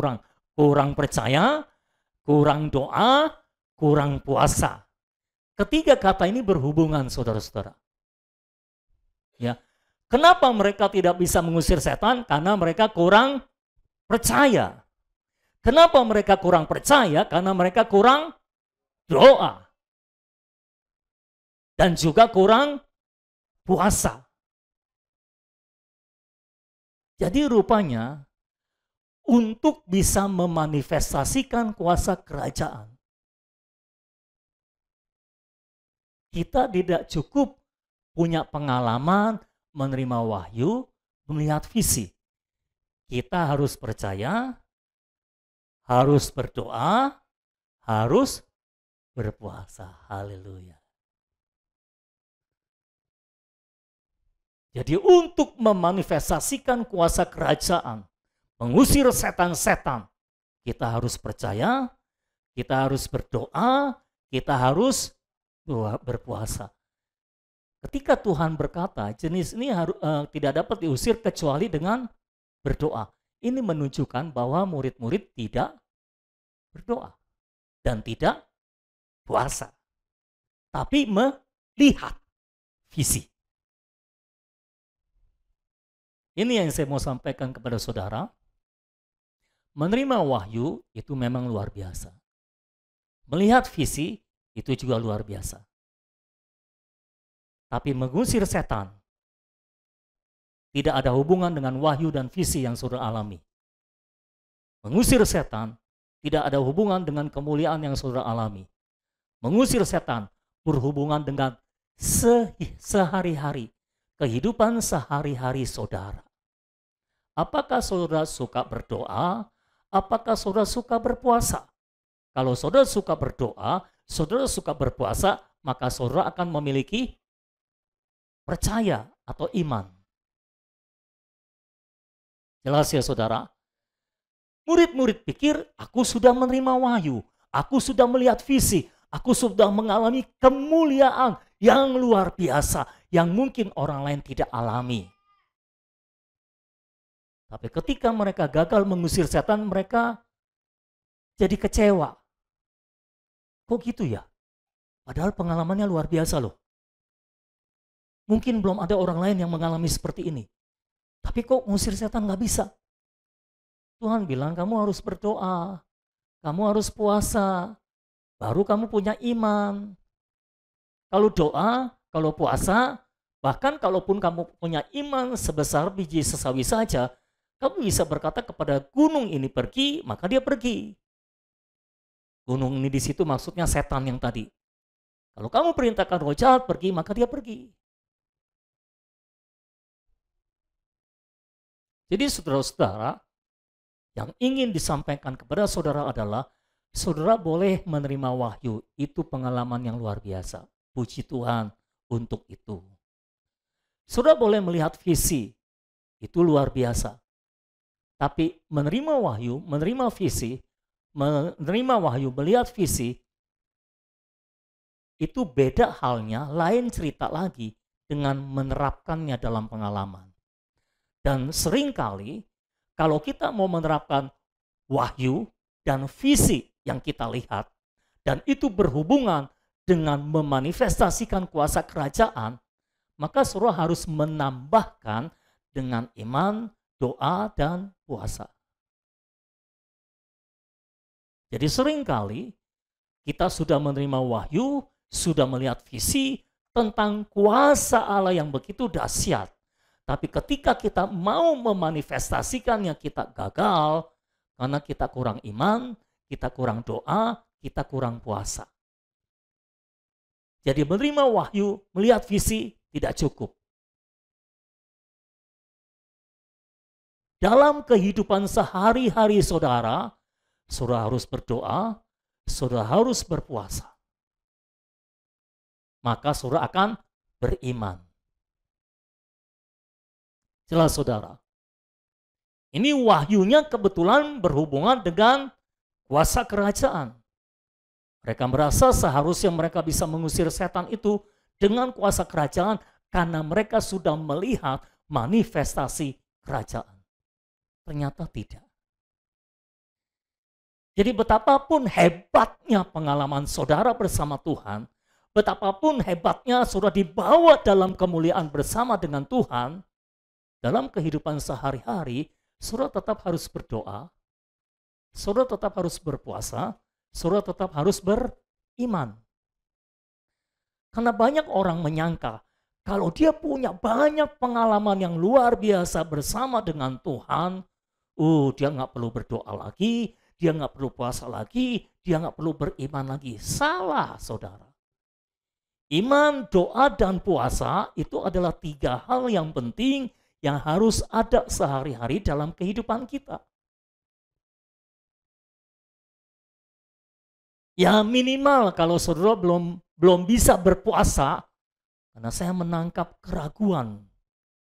kurang percaya, kurang doa, kurang puasa. 3 kata ini berhubungan, saudara-saudara. Ya. Kenapa mereka tidak bisa mengusir setan? Karena mereka kurang percaya. Kenapa mereka kurang percaya? Karena mereka kurang doa. Dan juga kurang puasa. Jadi rupanya untuk bisa memanifestasikan kuasa kerajaan, kita tidak cukup punya pengalaman menerima wahyu, melihat visi. Kita harus percaya, harus berdoa, harus berpuasa. Haleluya. Jadi untuk memanifestasikan kuasa kerajaan, mengusir setan-setan, kita harus percaya, kita harus berdoa, kita harus berpuasa. Ketika Tuhan berkata, jenis ini tidak dapat diusir kecuali dengan berdoa. Ini menunjukkan bahwa murid-murid tidak berdoa dan tidak puasa, tapi melihat visi. Ini yang saya mau sampaikan kepada saudara. Menerima wahyu itu memang luar biasa. Melihat visi itu juga luar biasa. Tapi mengusir setan tidak ada hubungan dengan wahyu dan visi yang saudara alami. Mengusir setan tidak ada hubungan dengan kemuliaan yang saudara alami. Mengusir setan berhubungan dengan sehari-hari, kehidupan sehari-hari saudara. Apakah saudara suka berdoa? Apakah saudara suka berpuasa? Kalau saudara suka berdoa, saudara suka berpuasa, maka saudara akan memiliki percaya atau iman. Jelas ya saudara? Murid-murid pikir, aku sudah menerima wahyu, aku sudah melihat visi, aku sudah mengalami kemuliaan yang luar biasa, yang mungkin orang lain tidak alami. Tapi ketika mereka gagal mengusir setan, mereka jadi kecewa. Kok gitu ya? Padahal pengalamannya luar biasa loh. Mungkin belum ada orang lain yang mengalami seperti ini. Tapi kok ngusir setan nggak bisa? Tuhan bilang kamu harus berdoa, kamu harus puasa, baru kamu punya iman. Kalau doa, kalau puasa, bahkan kalaupun kamu punya iman sebesar biji sesawi saja, kamu bisa berkata kepada gunung ini pergi, maka dia pergi. Gunung ini di situ maksudnya setan yang tadi. Kalau kamu perintahkan roh jahat pergi, maka dia pergi. Jadi saudara-saudara, yang ingin disampaikan kepada saudara adalah, saudara boleh menerima wahyu, itu pengalaman yang luar biasa. Puji Tuhan untuk itu. Saudara boleh melihat visi, itu luar biasa. Tapi menerima wahyu, menerima visi, melihat visi, itu beda halnya, lain cerita lagi dengan menerapkannya dalam pengalaman. Dan seringkali kalau kita mau menerapkan wahyu dan visi yang kita lihat, dan itu berhubungan dengan memanifestasikan kuasa kerajaan, maka saudara harus menambahkan dengan iman, doa, dan puasa. Jadi seringkali kita sudah menerima wahyu, sudah melihat visi tentang kuasa Allah yang begitu dahsyat. Tapi ketika kita mau memanifestasikannya, kita gagal karena kita kurang iman, kita kurang doa, kita kurang puasa. Jadi menerima wahyu, melihat visi tidak cukup. Dalam kehidupan sehari-hari saudara, saudara harus berdoa, saudara harus berpuasa. Maka saudara akan beriman. Jelas saudara. Ini wahyunya kebetulan berhubungan dengan kuasa kerajaan. Mereka merasa seharusnya mereka bisa mengusir setan itu dengan kuasa kerajaan karena mereka sudah melihat manifestasi kerajaan. Ternyata tidak. Jadi betapapun hebatnya pengalaman saudara bersama Tuhan, betapapun hebatnya saudara dibawa dalam kemuliaan bersama dengan Tuhan, dalam kehidupan sehari-hari, saudara tetap harus berdoa, saudara tetap harus berpuasa, saudara tetap harus beriman. Karena banyak orang menyangka, kalau dia punya banyak pengalaman yang luar biasa bersama dengan Tuhan, dia nggak perlu berdoa lagi, dia nggak perlu puasa lagi, dia nggak perlu beriman lagi. Salah, saudara. Iman, doa, dan puasa itu adalah 3 hal yang penting yang harus ada sehari-hari dalam kehidupan kita. Ya minimal kalau saudara belum bisa berpuasa, karena saya menangkap keraguan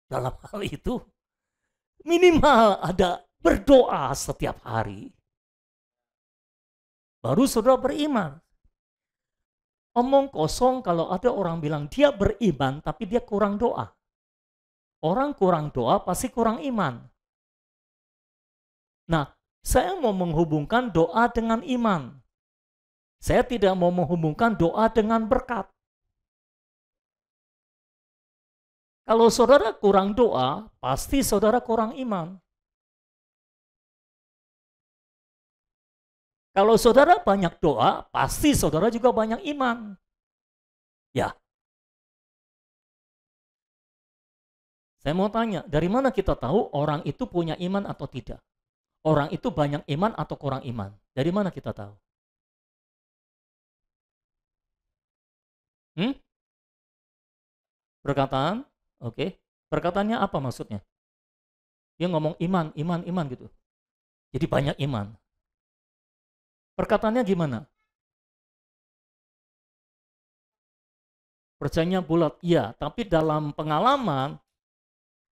dalam hal itu, minimal ada berdoa setiap hari. Baru saudara beriman. Omong kosong kalau ada orang bilang dia beriman tapi dia kurang doa. Orang kurang doa pasti kurang iman. Nah, saya mau menghubungkan doa dengan iman. Saya tidak mau menghubungkan doa dengan berkat. Kalau saudara kurang doa, pasti saudara kurang iman. Kalau saudara banyak doa, pasti saudara juga banyak iman. Ya. Saya mau tanya, dari mana kita tahu orang itu punya iman atau tidak? Orang itu banyak iman atau kurang iman? Dari mana kita tahu? Perkataan? Oke. Perkataannya apa maksudnya? Dia ngomong iman, iman, iman gitu. Jadi banyak iman. Perkataannya gimana? Percayanya bulat, iya. Tapi dalam pengalaman,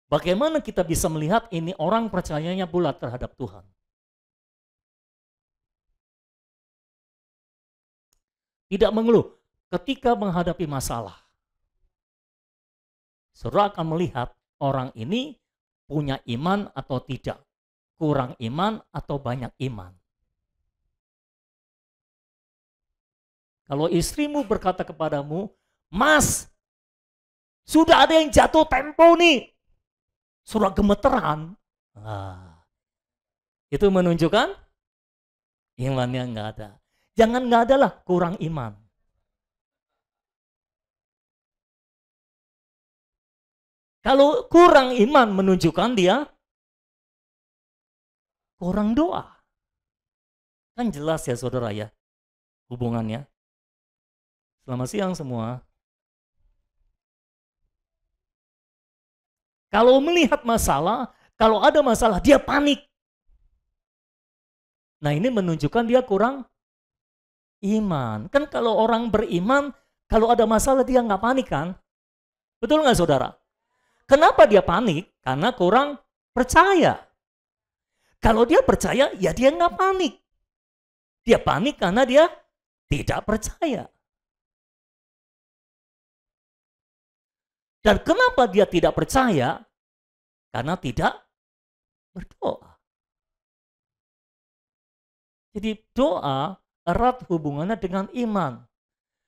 bagaimana kita bisa melihat ini orang percayanya bulat terhadap Tuhan? Tidak mengeluh. Ketika menghadapi masalah, saudara akan melihat orang ini punya iman atau tidak. Kurang iman atau banyak iman. Kalau istrimu berkata kepadamu, Mas, sudah ada yang jatuh tempo nih. Surah gemeteran. Itu menunjukkan imannya nggak ada. Jangan nggak ada lah, kurang iman. Kalau kurang iman menunjukkan dia kurang doa. Kan jelas ya saudara ya hubungannya. Selamat siang semua. Kalau melihat masalah, kalau ada masalah dia panik. Nah ini menunjukkan dia kurang iman. Kan kalau orang beriman, kalau ada masalah dia nggak panik kan? Betul nggak saudara? Kenapa dia panik? Karena kurang percaya. Kalau dia percaya, ya dia nggak panik. Dia panik karena dia tidak percaya. Dan kenapa dia tidak percaya? Karena tidak berdoa. Jadi doa erat hubungannya dengan iman.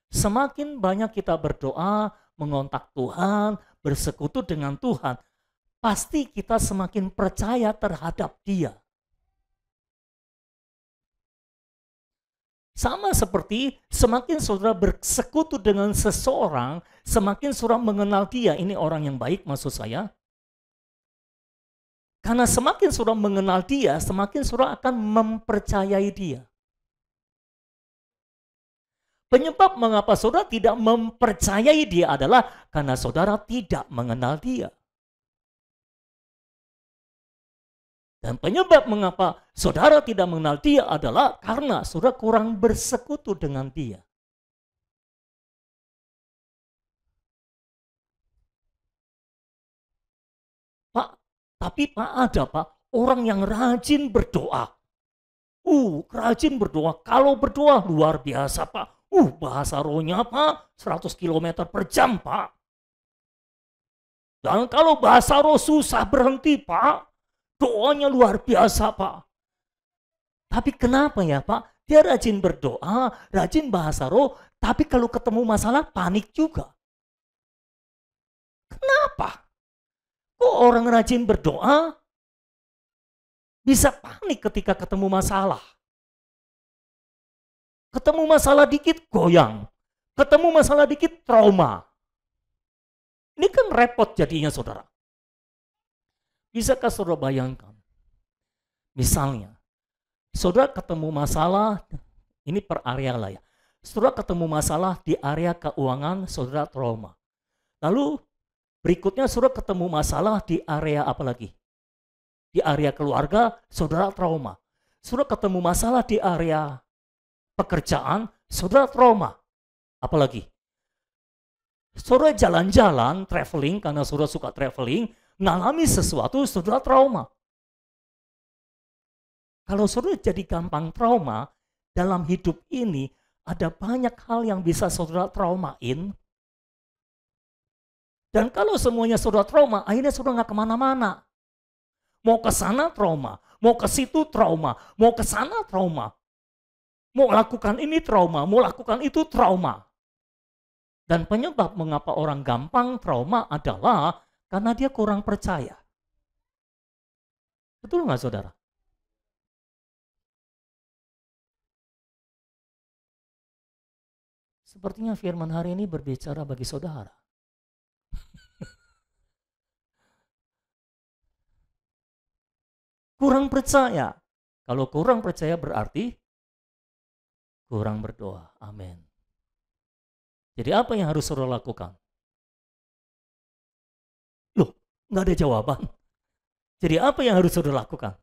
Semakin banyak kita berdoa, mengontak Tuhan, bersekutu dengan Tuhan, pasti kita semakin percaya terhadap Dia. Sama seperti semakin saudara bersekutu dengan seseorang, semakin saudara mengenal dia. Ini orang yang baik maksud saya. Karena semakin saudara mengenal dia, semakin saudara akan mempercayai dia. Penyebab mengapa saudara tidak mempercayai dia adalah karena saudara tidak mengenal dia. Dan penyebab mengapa saudara tidak mengenal dia adalah karena saudara kurang bersekutu dengan dia. Pak, tapi Pak ada Pak, orang yang rajin berdoa. Rajin berdoa. Kalau berdoa luar biasa Pak. Bahasa rohnya Pak, 100 km per jam Pak. Dan kalau bahasa roh susah berhenti Pak. Doanya luar biasa Pak. Tapi kenapa ya Pak? Dia rajin berdoa, rajin bahasa roh, tapi kalau ketemu masalah panik juga. Kenapa? Kok orang rajin berdoa bisa panik ketika ketemu masalah? Ketemu masalah dikit goyang, ketemu masalah dikit trauma. Ini kan repot jadinya saudara. Bisakah saudara bayangkan? Misalnya, saudara ketemu masalah, ini per area lah ya. Saudara ketemu masalah di area keuangan, saudara trauma. Lalu berikutnya saudara ketemu masalah di area apa lagi? Di area keluarga, saudara trauma. Saudara ketemu masalah di area pekerjaan, saudara trauma. Apalagi? Saudara jalan-jalan, traveling, karena saudara suka traveling, ngalami sesuatu, saudara trauma. Kalau saudara jadi gampang trauma, dalam hidup ini ada banyak hal yang bisa saudara traumain. Dan kalau semuanya saudara trauma, akhirnya saudara nggak kemana-mana. Mau ke sana trauma, mau ke situ trauma, mau ke sana trauma. Mau lakukan ini trauma, mau lakukan itu trauma. Dan penyebab mengapa orang gampang trauma adalah karena dia kurang percaya. Betul nggak saudara? Sepertinya firman hari ini berbicara bagi saudara. Kurang percaya. Kalau kurang percaya berarti kurang berdoa. Amin. Jadi apa yang harus saudara lakukan? Loh, nggak ada jawaban. Jadi apa yang harus saudara lakukan?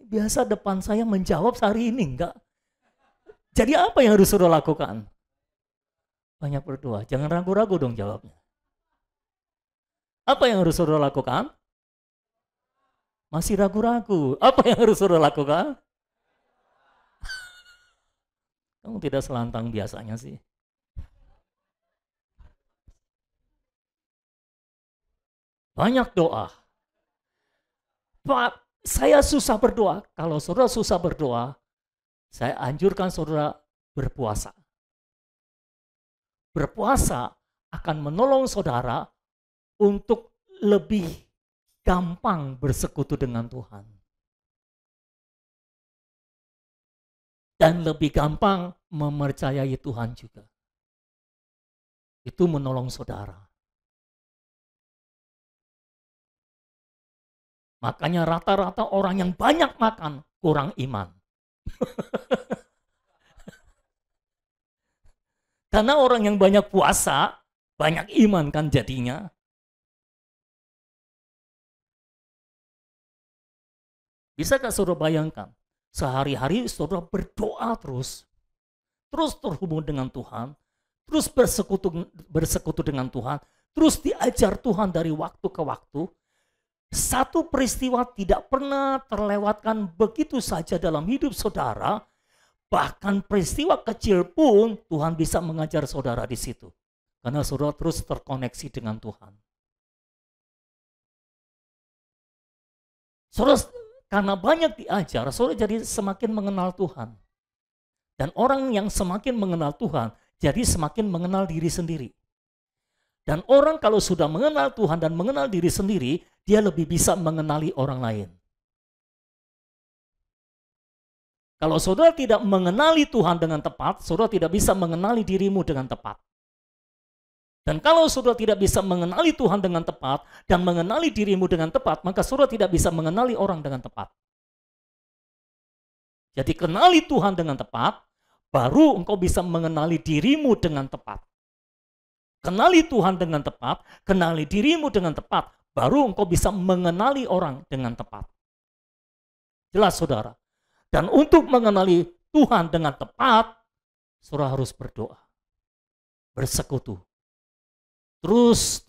Biasa depan saya menjawab hari ini, enggak. Jadi apa yang harus saudara lakukan? Banyak berdoa. Jangan ragu-ragu dong jawabnya. Apa yang harus saudara lakukan? Masih ragu-ragu. Apa yang harus saudara lakukan? Kamu tidak selantang biasanya sih. Banyak doa. Pak, saya susah berdoa. Kalau saudara susah berdoa, saya anjurkan saudara berpuasa. Berpuasa akan menolong saudara untuk lebih gampang bersekutu dengan Tuhan. Dan lebih gampang mempercayai Tuhan juga. Itu menolong saudara. Makanya rata-rata orang yang banyak makan kurang iman. Karena orang yang banyak puasa, banyak iman kan jadinya. Bisakah saudara bayangkan? Sehari-hari saudara berdoa terus terhubung dengan Tuhan, terus bersekutu dengan Tuhan, terus diajar Tuhan dari waktu ke waktu. Satu peristiwa tidak pernah terlewatkan begitu saja dalam hidup saudara. Bahkan peristiwa kecil pun Tuhan bisa mengajar saudara di situ. Karena saudara terus terkoneksi dengan Tuhan. Saudara, karena banyak diajar, saudara jadi semakin mengenal Tuhan. Dan orang yang semakin mengenal Tuhan, jadi semakin mengenal diri sendiri. Dan orang kalau sudah mengenal Tuhan dan mengenal diri sendiri, dia lebih bisa mengenali orang lain. Kalau saudara tidak mengenali Tuhan dengan tepat, saudara tidak bisa mengenali dirimu dengan tepat. Dan kalau saudara tidak bisa mengenali Tuhan dengan tepat dan mengenali dirimu dengan tepat, maka saudara tidak bisa mengenali orang dengan tepat. Jadi kenali Tuhan dengan tepat, baru engkau bisa mengenali dirimu dengan tepat. Kenali Tuhan dengan tepat, kenali dirimu dengan tepat, baru engkau bisa mengenali orang dengan tepat. Jelas saudara? Dan untuk mengenali Tuhan dengan tepat, saudara harus berdoa, bersekutu, terus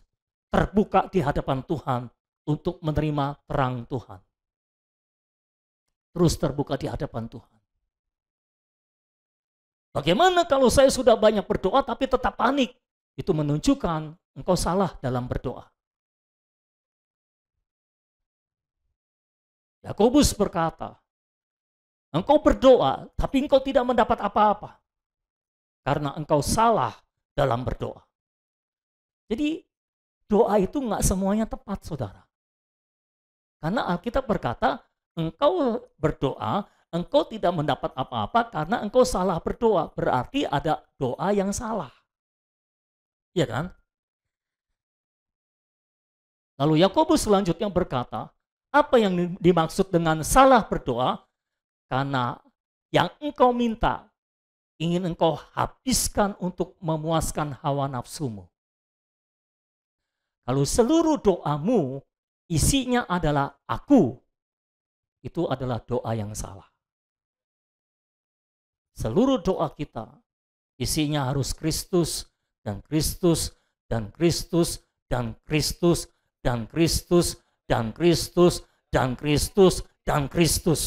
terbuka di hadapan Tuhan untuk menerima terang Tuhan. Terus terbuka di hadapan Tuhan. Bagaimana kalau saya sudah banyak berdoa tapi tetap panik? Itu menunjukkan engkau salah dalam berdoa. Yakobus berkata, engkau berdoa tapi engkau tidak mendapat apa-apa. Karena engkau salah dalam berdoa. Jadi doa itu nggak semuanya tepat, saudara. Karena Alkitab berkata, engkau berdoa, engkau tidak mendapat apa-apa karena engkau salah berdoa. Berarti ada doa yang salah. Iya kan? Lalu Yakobus selanjutnya berkata, apa yang dimaksud dengan salah berdoa? Karena yang engkau minta, ingin engkau habiskan untuk memuaskan hawa nafsumu. Kalau seluruh doamu isinya adalah aku, itu adalah doa yang salah. Seluruh doa kita isinya harus Kristus dan Kristus dan Kristus dan Kristus dan Kristus dan Kristus dan Kristus dan Kristus.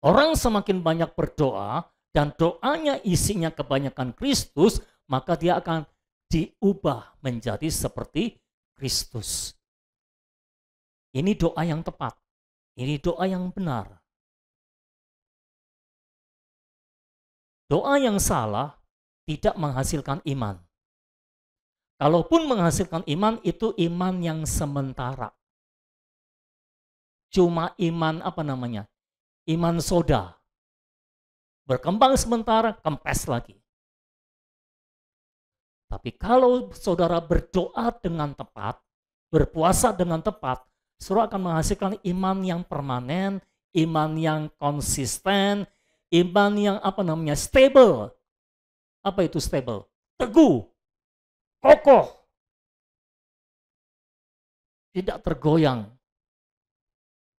Orang semakin banyak berdoa dan doanya isinya kebanyakan Kristus, maka dia akan diubah menjadi seperti Kristus. Ini doa yang tepat. Ini doa yang benar. Doa yang salah tidak menghasilkan iman. Kalaupun menghasilkan iman, itu iman yang sementara. Cuma iman iman soda. Berkembang sementara, kempes lagi. Tapi kalau saudara berdoa dengan tepat, berpuasa dengan tepat, saudara akan menghasilkan iman yang permanen, iman yang konsisten, iman yang stable. Apa itu stable? Teguh, kokoh, tidak tergoyang,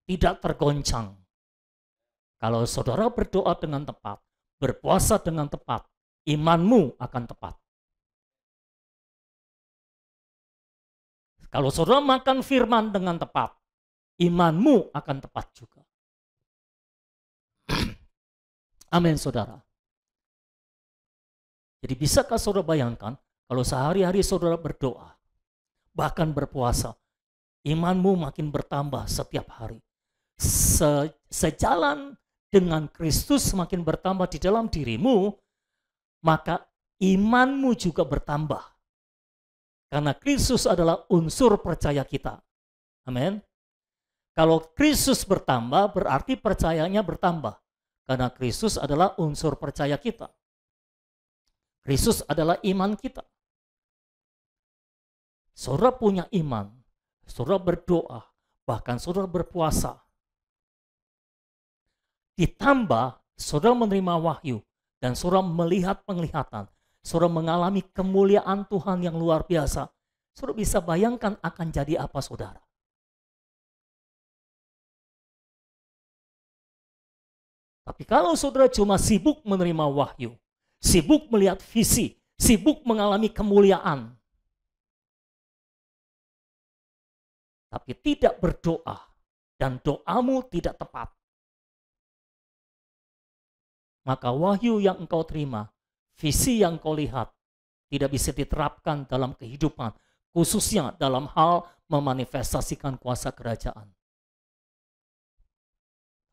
tidak tergoncang. Kalau saudara berdoa dengan tepat, berpuasa dengan tepat, imanmu akan tepat. Kalau saudara makan firman dengan tepat, imanmu akan tepat juga. Amin, saudara. Jadi bisakah saudara bayangkan kalau sehari-hari saudara berdoa, bahkan berpuasa, imanmu makin bertambah setiap hari. Sejalan dengan Kristus semakin bertambah di dalam dirimu, maka imanmu juga bertambah. Karena Kristus adalah unsur percaya kita. Amin. Kalau Kristus bertambah, berarti percayanya bertambah. Karena Kristus adalah unsur percaya kita. Kristus adalah iman kita. Saudara punya iman, saudara berdoa, bahkan saudara berpuasa. Ditambah, saudara menerima wahyu, dan saudara melihat penglihatan. Saudara mengalami kemuliaan Tuhan yang luar biasa. Saudara bisa bayangkan akan jadi apa saudara. Tapi kalau saudara cuma sibuk menerima wahyu, sibuk melihat visi, sibuk mengalami kemuliaan, tapi tidak berdoa, dan doamu tidak tepat, maka wahyu yang engkau terima, visi yang engkau lihat, tidak bisa diterapkan dalam kehidupan, khususnya dalam hal memanifestasikan kuasa kerajaan.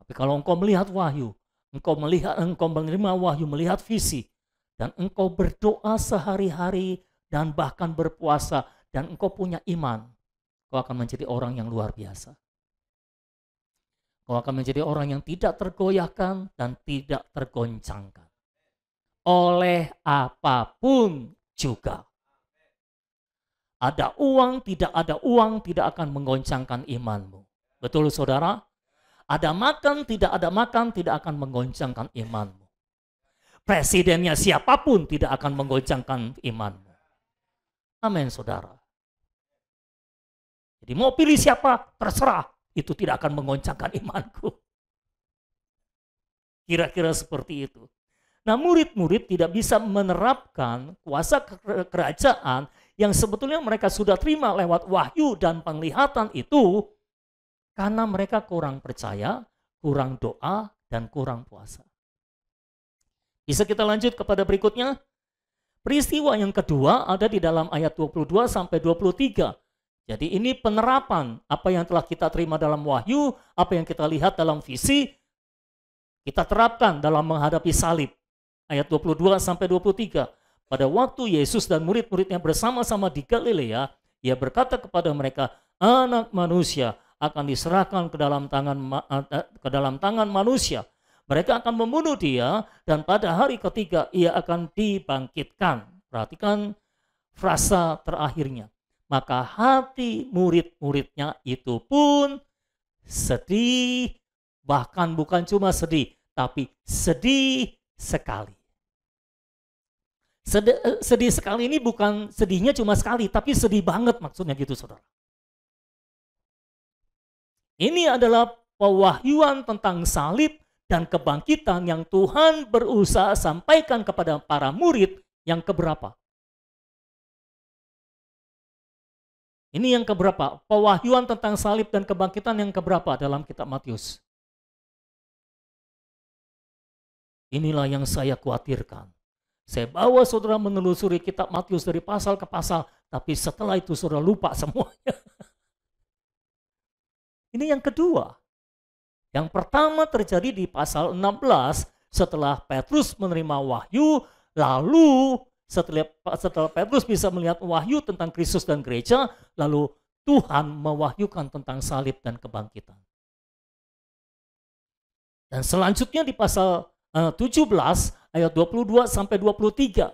Tapi kalau engkau melihat wahyu, engkau menerima wahyu, melihat visi, dan engkau berdoa sehari-hari, dan bahkan berpuasa, dan engkau punya iman, kau akan menjadi orang yang luar biasa. Kau akan menjadi orang yang tidak tergoyahkan dan tidak tergoncangkan oleh apapun juga. Ada uang, tidak ada uang, tidak akan menggoncangkan imanmu. Betul saudara? Ada makan, tidak ada makan, tidak akan menggoncangkan imanmu. Presidennya siapapun tidak akan menggoncangkan imanmu. Amin saudara. Jadi mau pilih siapa, terserah. Itu tidak akan menggoncangkan imanku. Kira-kira seperti itu. Nah, murid-murid tidak bisa menerapkan kuasa kerajaan yang sebetulnya mereka sudah terima lewat wahyu dan penglihatan itu karena mereka kurang percaya, kurang doa, dan kurang puasa. Bisa kita lanjut kepada berikutnya. Peristiwa yang kedua ada di dalam ayat 22 sampai 23. Jadi ini penerapan apa yang telah kita terima dalam wahyu, apa yang kita lihat dalam visi, kita terapkan dalam menghadapi salib. Ayat 22 sampai 23. Pada waktu Yesus dan murid-muridnya bersama-sama di Galilea, ia berkata kepada mereka, Anak manusia akan diserahkan ke dalam tangan manusia. Mereka akan membunuh dia dan pada hari ketiga ia akan dibangkitkan. Perhatikan frasa terakhirnya. Maka hati murid-muridnya itu pun sedih, bahkan bukan cuma sedih, tapi sedih sekali. Sedih sekali ini bukan sedihnya cuma sekali, tapi sedih banget maksudnya gitu saudara. Ini adalah pewahyuan tentang salib dan kebangkitan yang Tuhan berusaha sampaikan kepada para murid yang keberapa? Ini yang keberapa? Pewahyuan tentang salib dan kebangkitan yang keberapa dalam kitab Matius? Inilah yang saya khawatirkan. Saya bawa saudara menelusuri kitab Matius dari pasal ke pasal, tapi setelah itu saudara lupa semuanya. Ini yang kedua. Yang pertama terjadi di pasal 16 setelah Petrus menerima wahyu, lalu setelah Petrus bisa melihat wahyu tentang Kristus dan gereja, lalu Tuhan mewahyukan tentang salib dan kebangkitan. Dan selanjutnya di pasal 17 ayat 22 sampai 23.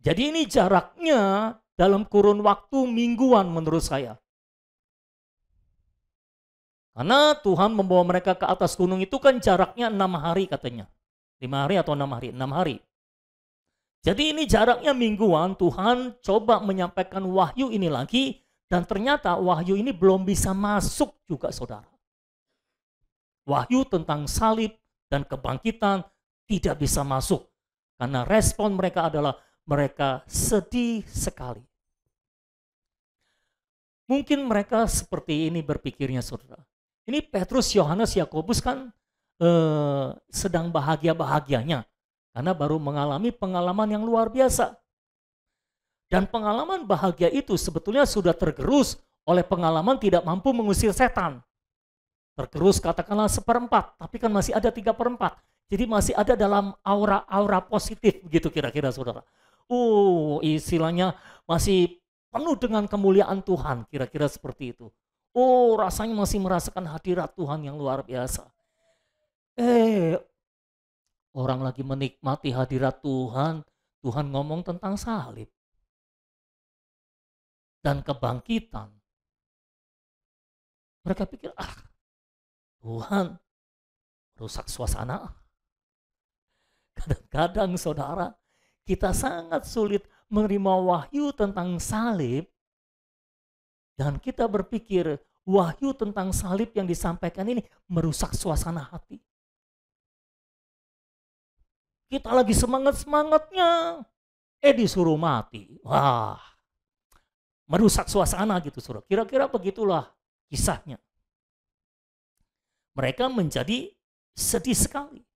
Jadi ini jaraknya dalam kurun waktu mingguan menurut saya. Karena Tuhan membawa mereka ke atas gunung itu kan jaraknya 6 hari katanya. 5 hari atau 6 hari? 6 hari. Jadi ini jaraknya mingguan, Tuhan coba menyampaikan wahyu ini lagi, dan ternyata wahyu ini belum bisa masuk juga saudara. Wahyu tentang salib dan kebangkitan tidak bisa masuk. Karena respon mereka adalah mereka sedih sekali. Mungkin mereka seperti ini berpikirnya saudara. Ini Petrus, Yohanes, Yakobus kan sedang bahagia-bahagianya karena baru mengalami pengalaman yang luar biasa. Dan pengalaman bahagia itu sebetulnya sudah tergerus oleh pengalaman tidak mampu mengusir setan. Tergerus katakanlah 1/4, tapi kan masih ada 3/4. Jadi masih ada dalam aura-aura positif begitu kira-kira saudara. Istilahnya masih penuh dengan kemuliaan Tuhan, kira-kira seperti itu. Rasanya masih merasakan hadirat Tuhan yang luar biasa. Orang lagi menikmati hadirat Tuhan, Tuhan ngomong tentang salib dan kebangkitan. Mereka pikir, Tuhan rusak suasana. Kadang-kadang saudara, kita sangat sulit menerima wahyu tentang salib dan kita berpikir wahyu tentang salib yang disampaikan ini merusak suasana hati. Kita lagi semangat-semangatnya, disuruh mati. Wah, merusak suasana gitu saudara. Kira-kira begitulah kisahnya. Mereka menjadi sedih sekali.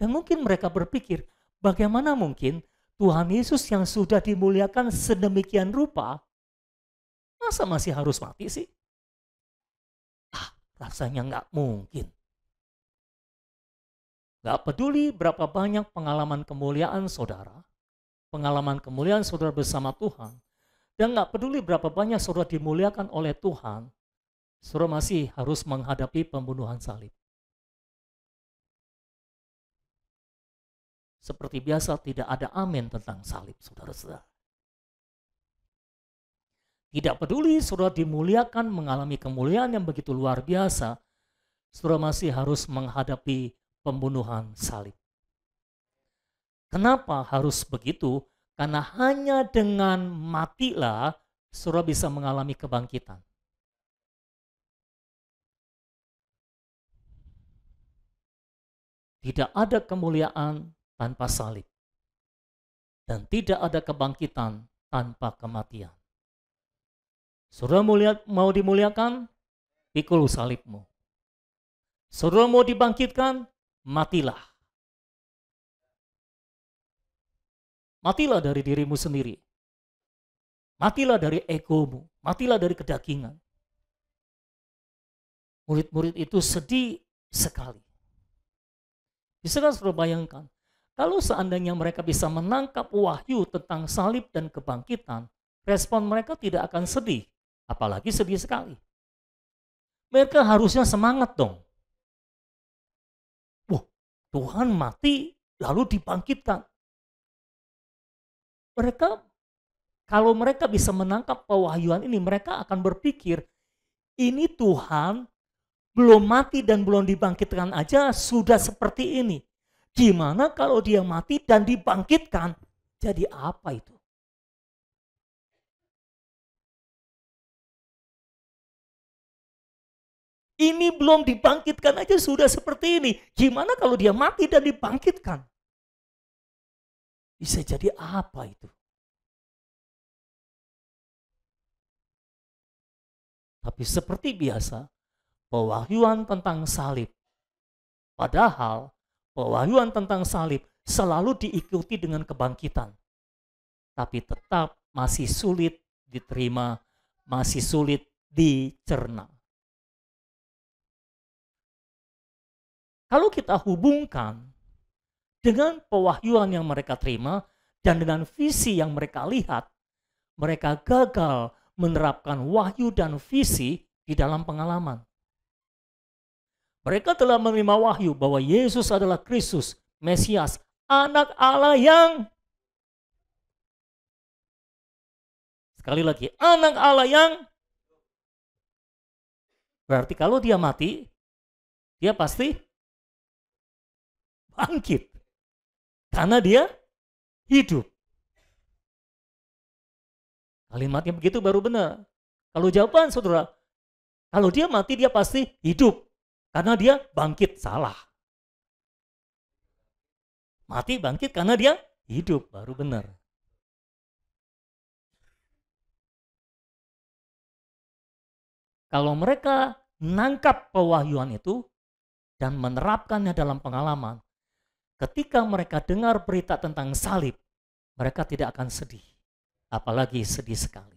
Dan mungkin mereka berpikir, bagaimana mungkin Tuhan Yesus yang sudah dimuliakan sedemikian rupa, masa masih harus mati sih? Rasanya nggak mungkin. Nggak peduli berapa banyak pengalaman kemuliaan saudara bersama Tuhan, dan nggak peduli berapa banyak saudara dimuliakan oleh Tuhan, saudara masih harus menghadapi pembunuhan salib. Seperti biasa tidak ada amin tentang salib, saudara-saudara. Tidak peduli saudara dimuliakan, mengalami kemuliaan yang begitu luar biasa, saudara masih harus menghadapi pembunuhan salib. Kenapa harus begitu? Karena hanya dengan matilah saudara bisa mengalami kebangkitan. Tidak ada kemuliaan tanpa salib. Dan tidak ada kebangkitan tanpa kematian. Saudara mau dimuliakan? Pikul salibmu. Saudara mau dibangkitkan? Matilah. Matilah dari dirimu sendiri. Matilah dari egomu. Matilah dari kedagingan. Murid-murid itu sedih sekali. Bisakah saudara bayangkan? Kalau seandainya mereka bisa menangkap wahyu tentang salib dan kebangkitan, respon mereka tidak akan sedih, apalagi sedih sekali. Mereka harusnya semangat dong. Tuhan mati lalu dibangkitkan. Kalau mereka bisa menangkap pewahyuan ini, mereka akan berpikir, ini Tuhan belum mati dan belum dibangkitkan aja sudah seperti ini. Gimana kalau dia mati dan dibangkitkan? Jadi apa itu? Ini belum dibangkitkan aja sudah seperti ini. Gimana kalau dia mati dan dibangkitkan? Bisa jadi apa itu? Tapi seperti biasa, pewahyuan tentang salib. Padahal pewahyuan tentang salib selalu diikuti dengan kebangkitan. Tapi tetap masih sulit diterima, masih sulit dicerna. Kalau kita hubungkan dengan pewahyuan yang mereka terima dan dengan visi yang mereka lihat, mereka gagal menerapkan wahyu dan visi di dalam pengalaman. Mereka telah menerima wahyu bahwa Yesus adalah Kristus, Mesias, anak Allah yang, sekali lagi, anak Allah yang, berarti kalau dia mati, dia pasti bangkit. Karena dia hidup. Kalimatnya begitu baru benar. Kalau jawaban saudara, kalau dia mati dia pasti hidup. Karena dia bangkit, salah. Mati bangkit karena dia hidup, baru benar. Kalau mereka nangkap pewahyuan itu, dan menerapkannya dalam pengalaman, ketika mereka dengar berita tentang salib, mereka tidak akan sedih. Apalagi sedih sekali.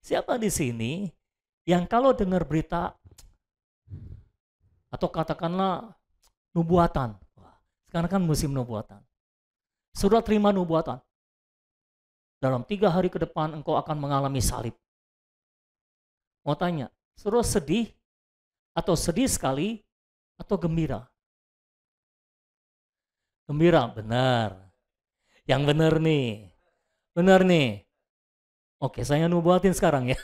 Siapa di sini yang kalau dengar berita atau katakanlah nubuatan, sekarang kan musim nubuatan, sudah terima nubuatan, dalam 3 hari ke depan engkau akan mengalami salib. Mau tanya, suruh sedih atau sedih sekali atau gembira? Gembira, benar. Yang benar nih. Benar nih. Oke, saya nubuatin sekarang ya.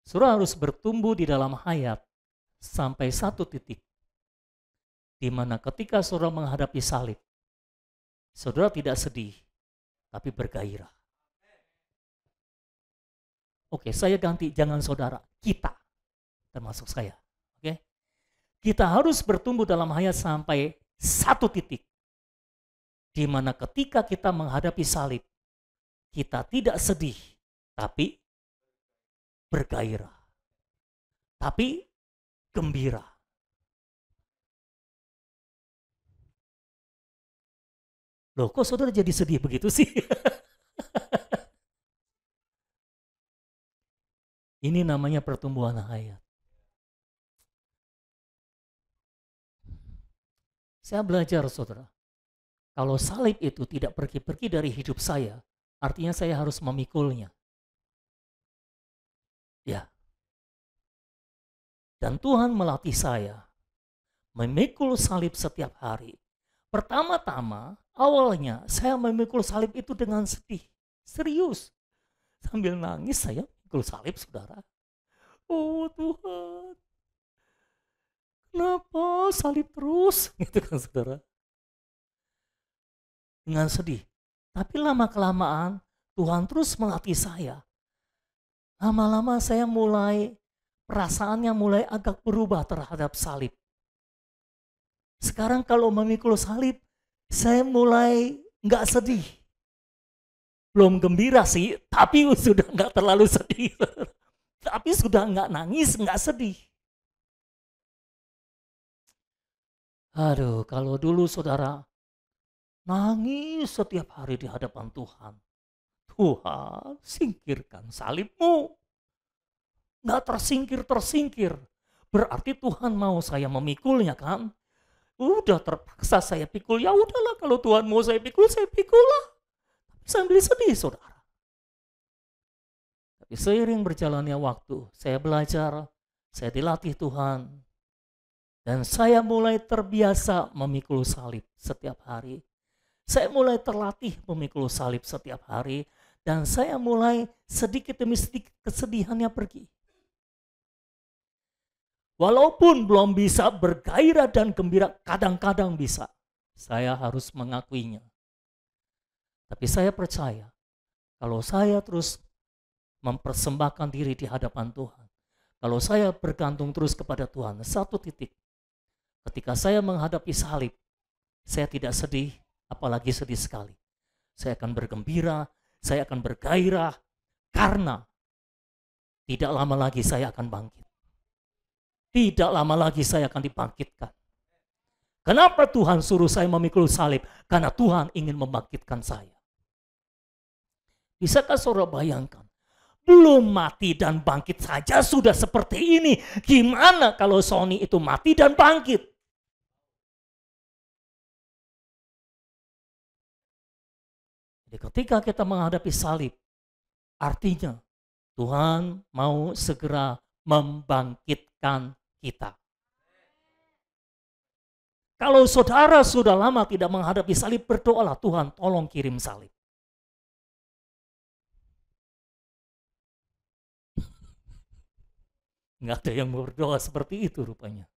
Saudara harus bertumbuh di dalam hayat sampai satu titik di mana ketika saudara menghadapi salib, saudara tidak sedih, tapi bergairah. Oke, saya ganti, jangan saudara, kita, termasuk saya. Oke, kita harus bertumbuh dalam hayat sampai satu titik di mana ketika kita menghadapi salib, kita tidak sedih, tapi bergairah, tapi gembira. Loh, kok saudara jadi sedih begitu sih? Ini namanya pertumbuhan hayat. Saya belajar, saudara, kalau salib itu tidak pergi-pergi dari hidup saya, artinya saya harus memikulnya. Ya. Dan Tuhan melatih saya memikul salib setiap hari. Pertama-tama, awalnya saya memikul salib itu dengan sedih. Serius. Sambil nangis saya memikul salib, saudara. Oh Tuhan, kenapa salib terus? Gitu kan, saudara. Dengan sedih. Tapi lama-kelamaan Tuhan terus melatih saya. Lama-lama saya mulai, perasaannya mulai agak berubah terhadap salib. Sekarang kalau memikul salib, saya mulai nggak sedih. Belum gembira sih, tapi sudah nggak terlalu sedih. Tapi sudah nggak nangis, nggak sedih. Aduh, kalau dulu saudara nangis setiap hari di hadapan Tuhan. Tuhan, singkirkan salibmu. Nggak tersingkir. Berarti Tuhan mau saya memikulnya kan? Udah terpaksa saya pikul, ya udahlah kalau Tuhan mau saya pikul lah. Sambil sedih, saudara. Tapi seiring berjalannya waktu, saya belajar, saya dilatih Tuhan. Dan saya mulai terbiasa memikul salib setiap hari. Saya mulai terlatih memikul salib setiap hari. Dan saya mulai sedikit demi sedikit kesedihannya pergi. Walaupun belum bisa bergairah dan gembira, kadang-kadang bisa. Saya harus mengakuinya. Tapi saya percaya, kalau saya terus mempersembahkan diri di hadapan Tuhan, kalau saya bergantung terus kepada Tuhan, satu titik, ketika saya menghadapi salib, saya tidak sedih, apalagi sedih sekali. Saya akan bergembira, saya akan bergairah, karena tidak lama lagi saya akan bangkit. Tidak lama lagi saya akan dibangkitkan. Kenapa Tuhan suruh saya memikul salib? Karena Tuhan ingin membangkitkan saya. Bisakah saudara bayangkan? Belum mati dan bangkit saja sudah seperti ini. Gimana kalau Sony itu mati dan bangkit? Jadi ketika kita menghadapi salib, artinya Tuhan mau segera membangkitkan kita. Kalau saudara sudah lama tidak menghadapi salib, berdoalah, Tuhan tolong kirim salib. Nggak ada yang berdoa seperti itu rupanya.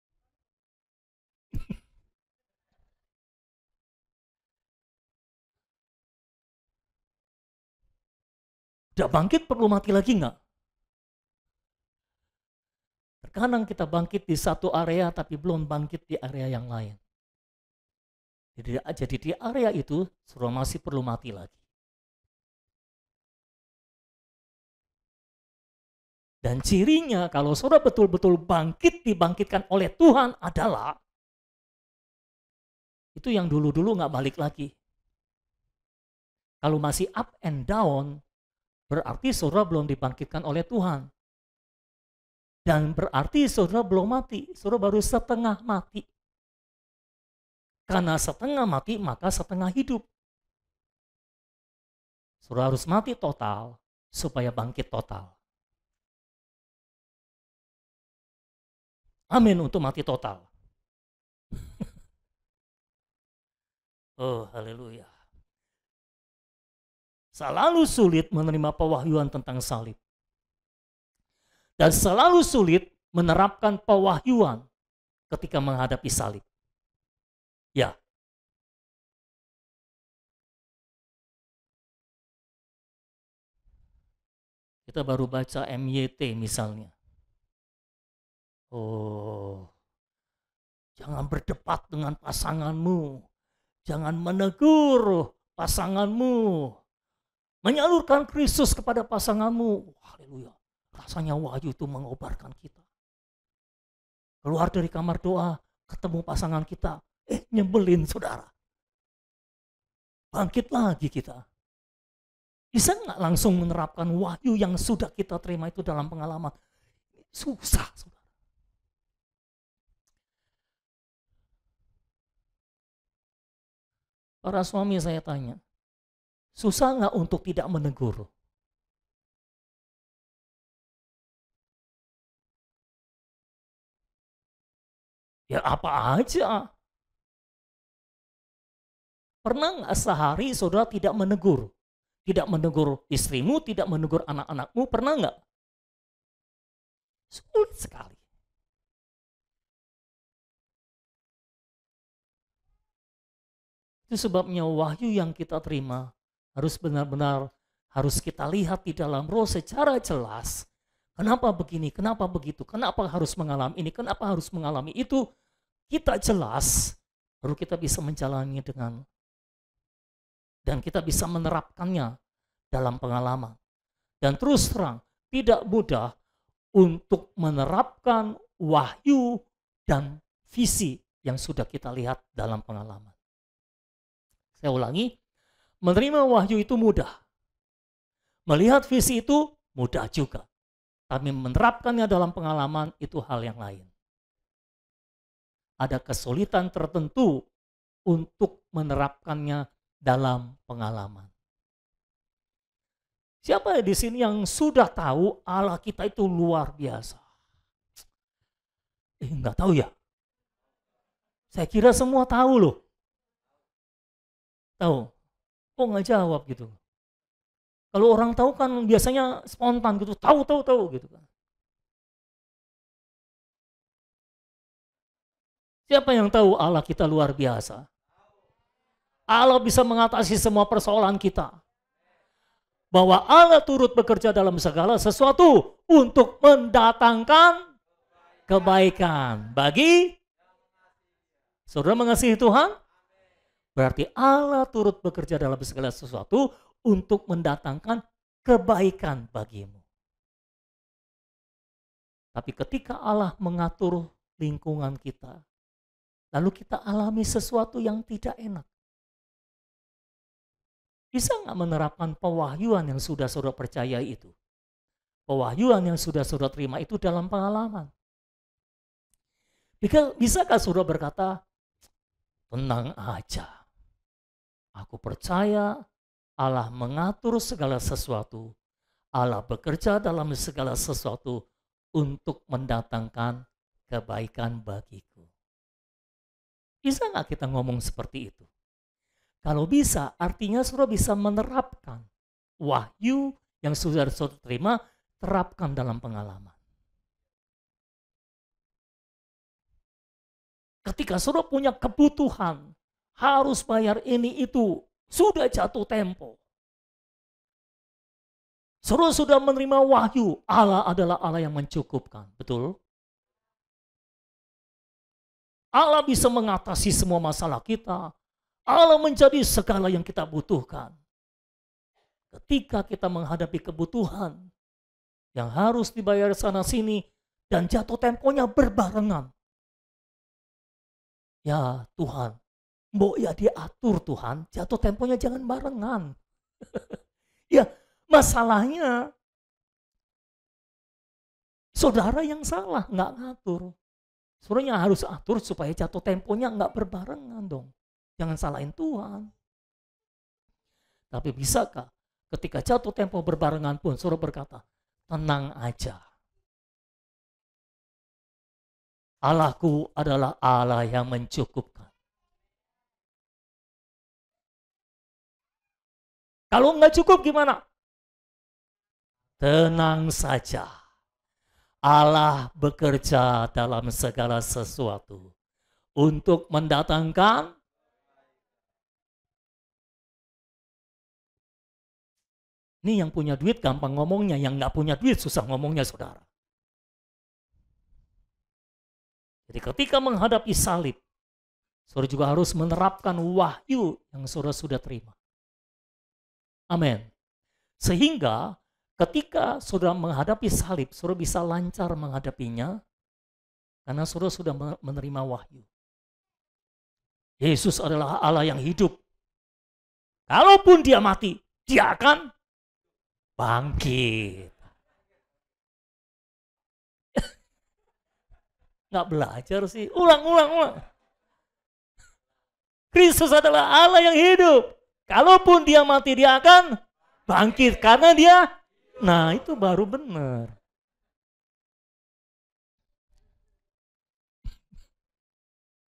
Udah bangkit perlu mati lagi nggak? Terkadang kita bangkit di satu area tapi belum bangkit di area yang lain. Jadi di area itu sudah masih perlu mati lagi. Dan cirinya kalau saudara betul-betul dibangkitkan oleh Tuhan adalah, itu yang dulu-dulu nggak balik lagi. Kalau masih up and down, berarti saudara belum dibangkitkan oleh Tuhan. Dan berarti saudara belum mati, saudara baru setengah mati. Karena setengah mati, maka setengah hidup. Saudara harus mati total, supaya bangkit total. Amin untuk mati total. Oh, haleluya. Selalu sulit menerima pewahyuan tentang salib. Dan selalu sulit menerapkan pewahyuan ketika menghadapi salib. Ya. Kita baru baca MYT misalnya. Oh, jangan berdebat dengan pasanganmu. Jangan menegur pasanganmu. Menyalurkan Kristus kepada pasanganmu. Haleluya. Rasanya wahyu itu mengobarkan kita. Keluar dari kamar doa, ketemu pasangan kita. Nyebelin saudara. Bangkit lagi kita. Bisa nggak langsung menerapkan wahyu yang sudah kita terima itu dalam pengalaman? Susah saudara. Para suami saya tanya, susah nggak untuk tidak menegur? Ya apa aja. Pernah nggak sehari saudara tidak menegur? Tidak menegur istrimu, tidak menegur anak-anakmu, pernah nggak? Sulit sekali. Itu sebabnya wahyu yang kita terima harus benar-benar harus kita lihat di dalam roh secara jelas. Kenapa begini, kenapa begitu, kenapa harus mengalami ini, kenapa harus mengalami itu. Kita jelas, baru kita bisa menjalani dan kita bisa menerapkannya dalam pengalaman. Dan terus terang, tidak mudah untuk menerapkan wahyu dan visi yang sudah kita lihat dalam pengalaman. Saya ulangi, menerima wahyu itu mudah. Melihat visi itu mudah juga. Tapi menerapkannya dalam pengalaman itu hal yang lain. Ada kesulitan tertentu untuk menerapkannya dalam pengalaman. Siapa di sini yang sudah tahu Allah kita itu luar biasa? Enggak tahu ya? Saya kira semua tahu loh. Tahu? Kok nggak jawab gitu? Kalau orang tahu kan biasanya spontan gitu, tahu gitu kan. Siapa yang tahu Allah kita luar biasa? Allah bisa mengatasi semua persoalan kita. Bahwa Allah turut bekerja dalam segala sesuatu untuk mendatangkan kebaikan bagi saudara mengasihi Tuhan. Berarti Allah turut bekerja dalam segala sesuatu untuk mendatangkan kebaikan bagimu. Tapi ketika Allah mengatur lingkungan kita, lalu kita alami sesuatu yang tidak enak. Bisa nggak menerapkan pewahyuan yang sudah saudara percaya itu? Pewahyuan yang sudah saudara terima itu dalam pengalaman. Bisakah saudara berkata, tenang aja. Aku percaya Allah mengatur segala sesuatu. Allah bekerja dalam segala sesuatu untuk mendatangkan kebaikan bagiku. Bisa nggak kita ngomong seperti itu? Kalau bisa, artinya saudara bisa menerapkan wahyu yang sudah saudara terima, terapkan dalam pengalaman. Ketika saudara punya kebutuhan, harus bayar ini itu, sudah jatuh tempo. Saudara sudah menerima wahyu, Allah adalah Allah yang mencukupkan, betul? Allah bisa mengatasi semua masalah kita. Allah menjadi segala yang kita butuhkan. Ketika kita menghadapi kebutuhan, yang harus dibayar sana sini, dan jatuh temponya berbarengan. Ya Tuhan, mbok ya diatur Tuhan, jatuh temponya jangan barengan. Ya, masalahnya saudara yang salah, nggak ngatur. Saudara harus atur supaya jatuh temponya nggak berbarengan dong. Jangan salahin Tuhan. Tapi bisakah ketika jatuh tempo berbarengan pun saudara berkata, tenang aja. Allahku adalah Allah yang mencukupkan. Kalau nggak cukup gimana? Tenang saja. Allah bekerja dalam segala sesuatu untuk mendatangkan ini yang punya duit gampang ngomongnya, yang nggak punya duit susah ngomongnya saudara. Jadi ketika menghadapi salib, saudara juga harus menerapkan wahyu yang saudara sudah terima. Amin. Sehingga ketika saudara menghadapi salib, saudara bisa lancar menghadapinya karena saudara sudah menerima wahyu. Yesus adalah Allah yang hidup. Kalaupun dia mati, dia akan bangkit. Nggak belajar sih. Ulang. Kristus adalah Allah yang hidup. Kalaupun dia mati, dia akan bangkit. Karena dia, nah itu baru benar.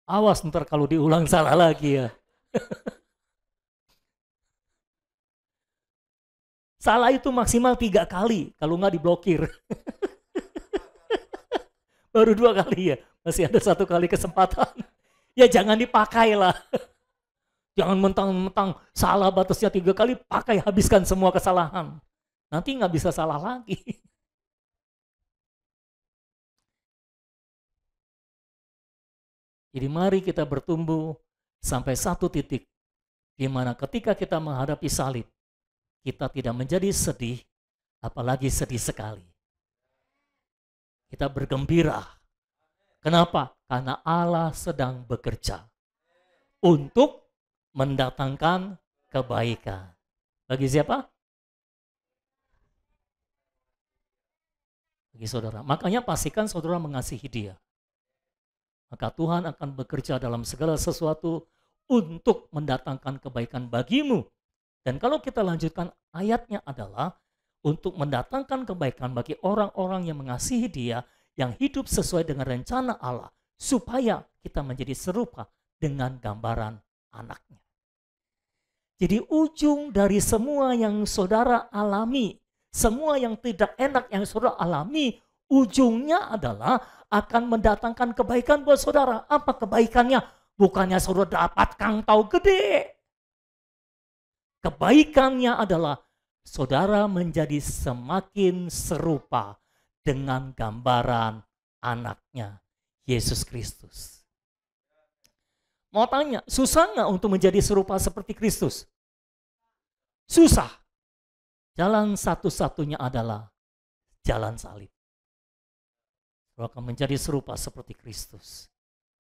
Awas ntar kalau diulang salah lagi ya. Salah itu maksimal 3 kali, kalau nggak diblokir. Baru 2 kali ya, masih ada 1 kali kesempatan. Ya jangan dipakai lah. Jangan mentang-mentang salah batasnya 3 kali, pakai habiskan semua kesalahan. Nanti nggak bisa salah lagi. Jadi mari kita bertumbuh sampai satu titik di mana ketika kita menghadapi salib, kita tidak menjadi sedih, apalagi sedih sekali. Kita bergembira. Kenapa? Karena Allah sedang bekerja untuk mendatangkan kebaikan. Bagi siapa? Bagi saudara. Makanya pastikan saudara mengasihi dia. Maka Tuhan akan bekerja dalam segala sesuatu untuk mendatangkan kebaikan bagimu. Dan kalau kita lanjutkan ayatnya adalah untuk mendatangkan kebaikan bagi orang-orang yang mengasihi dia, yang hidup sesuai dengan rencana Allah, supaya kita menjadi serupa dengan gambaran anaknya. Jadi ujung dari semua yang saudara alami, semua yang tidak enak yang saudara alami, ujungnya adalah akan mendatangkan kebaikan buat saudara. Apa kebaikannya? Bukannya saudara dapat kangtau gede. Kebaikannya adalah saudara menjadi semakin serupa dengan gambaran anaknya, Yesus Kristus. Mau tanya, susah nggak untuk menjadi serupa seperti Kristus? Susah. Jalan satu-satunya adalah jalan salib. Saudara akan menjadi serupa seperti Kristus.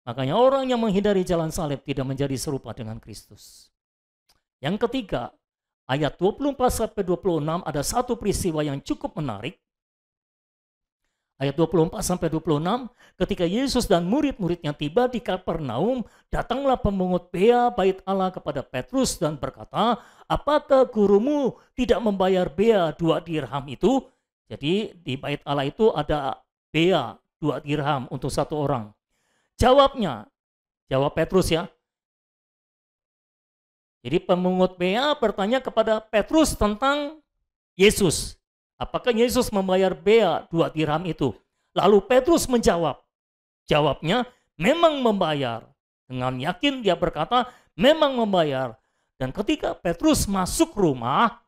Makanya orang yang menghindari jalan salib tidak menjadi serupa dengan Kristus. Yang ketiga, ayat 24-26 ada satu peristiwa yang cukup menarik. Ayat 24-26, ketika Yesus dan murid-muridnya tiba di Kapernaum, datanglah pemungut bea bait Allah kepada Petrus dan berkata, apakah gurumu tidak membayar bea 2 dirham itu? Jadi di bait Allah itu ada bea 2 dirham untuk 1 orang. Jawab Petrus ya. Jadi pemungut bea bertanya kepada Petrus tentang Yesus. Apakah Yesus membayar bea 2 dirham itu? Lalu Petrus menjawab. Jawabnya, memang membayar. Dengan yakin dia berkata, memang membayar. Dan ketika Petrus masuk rumah,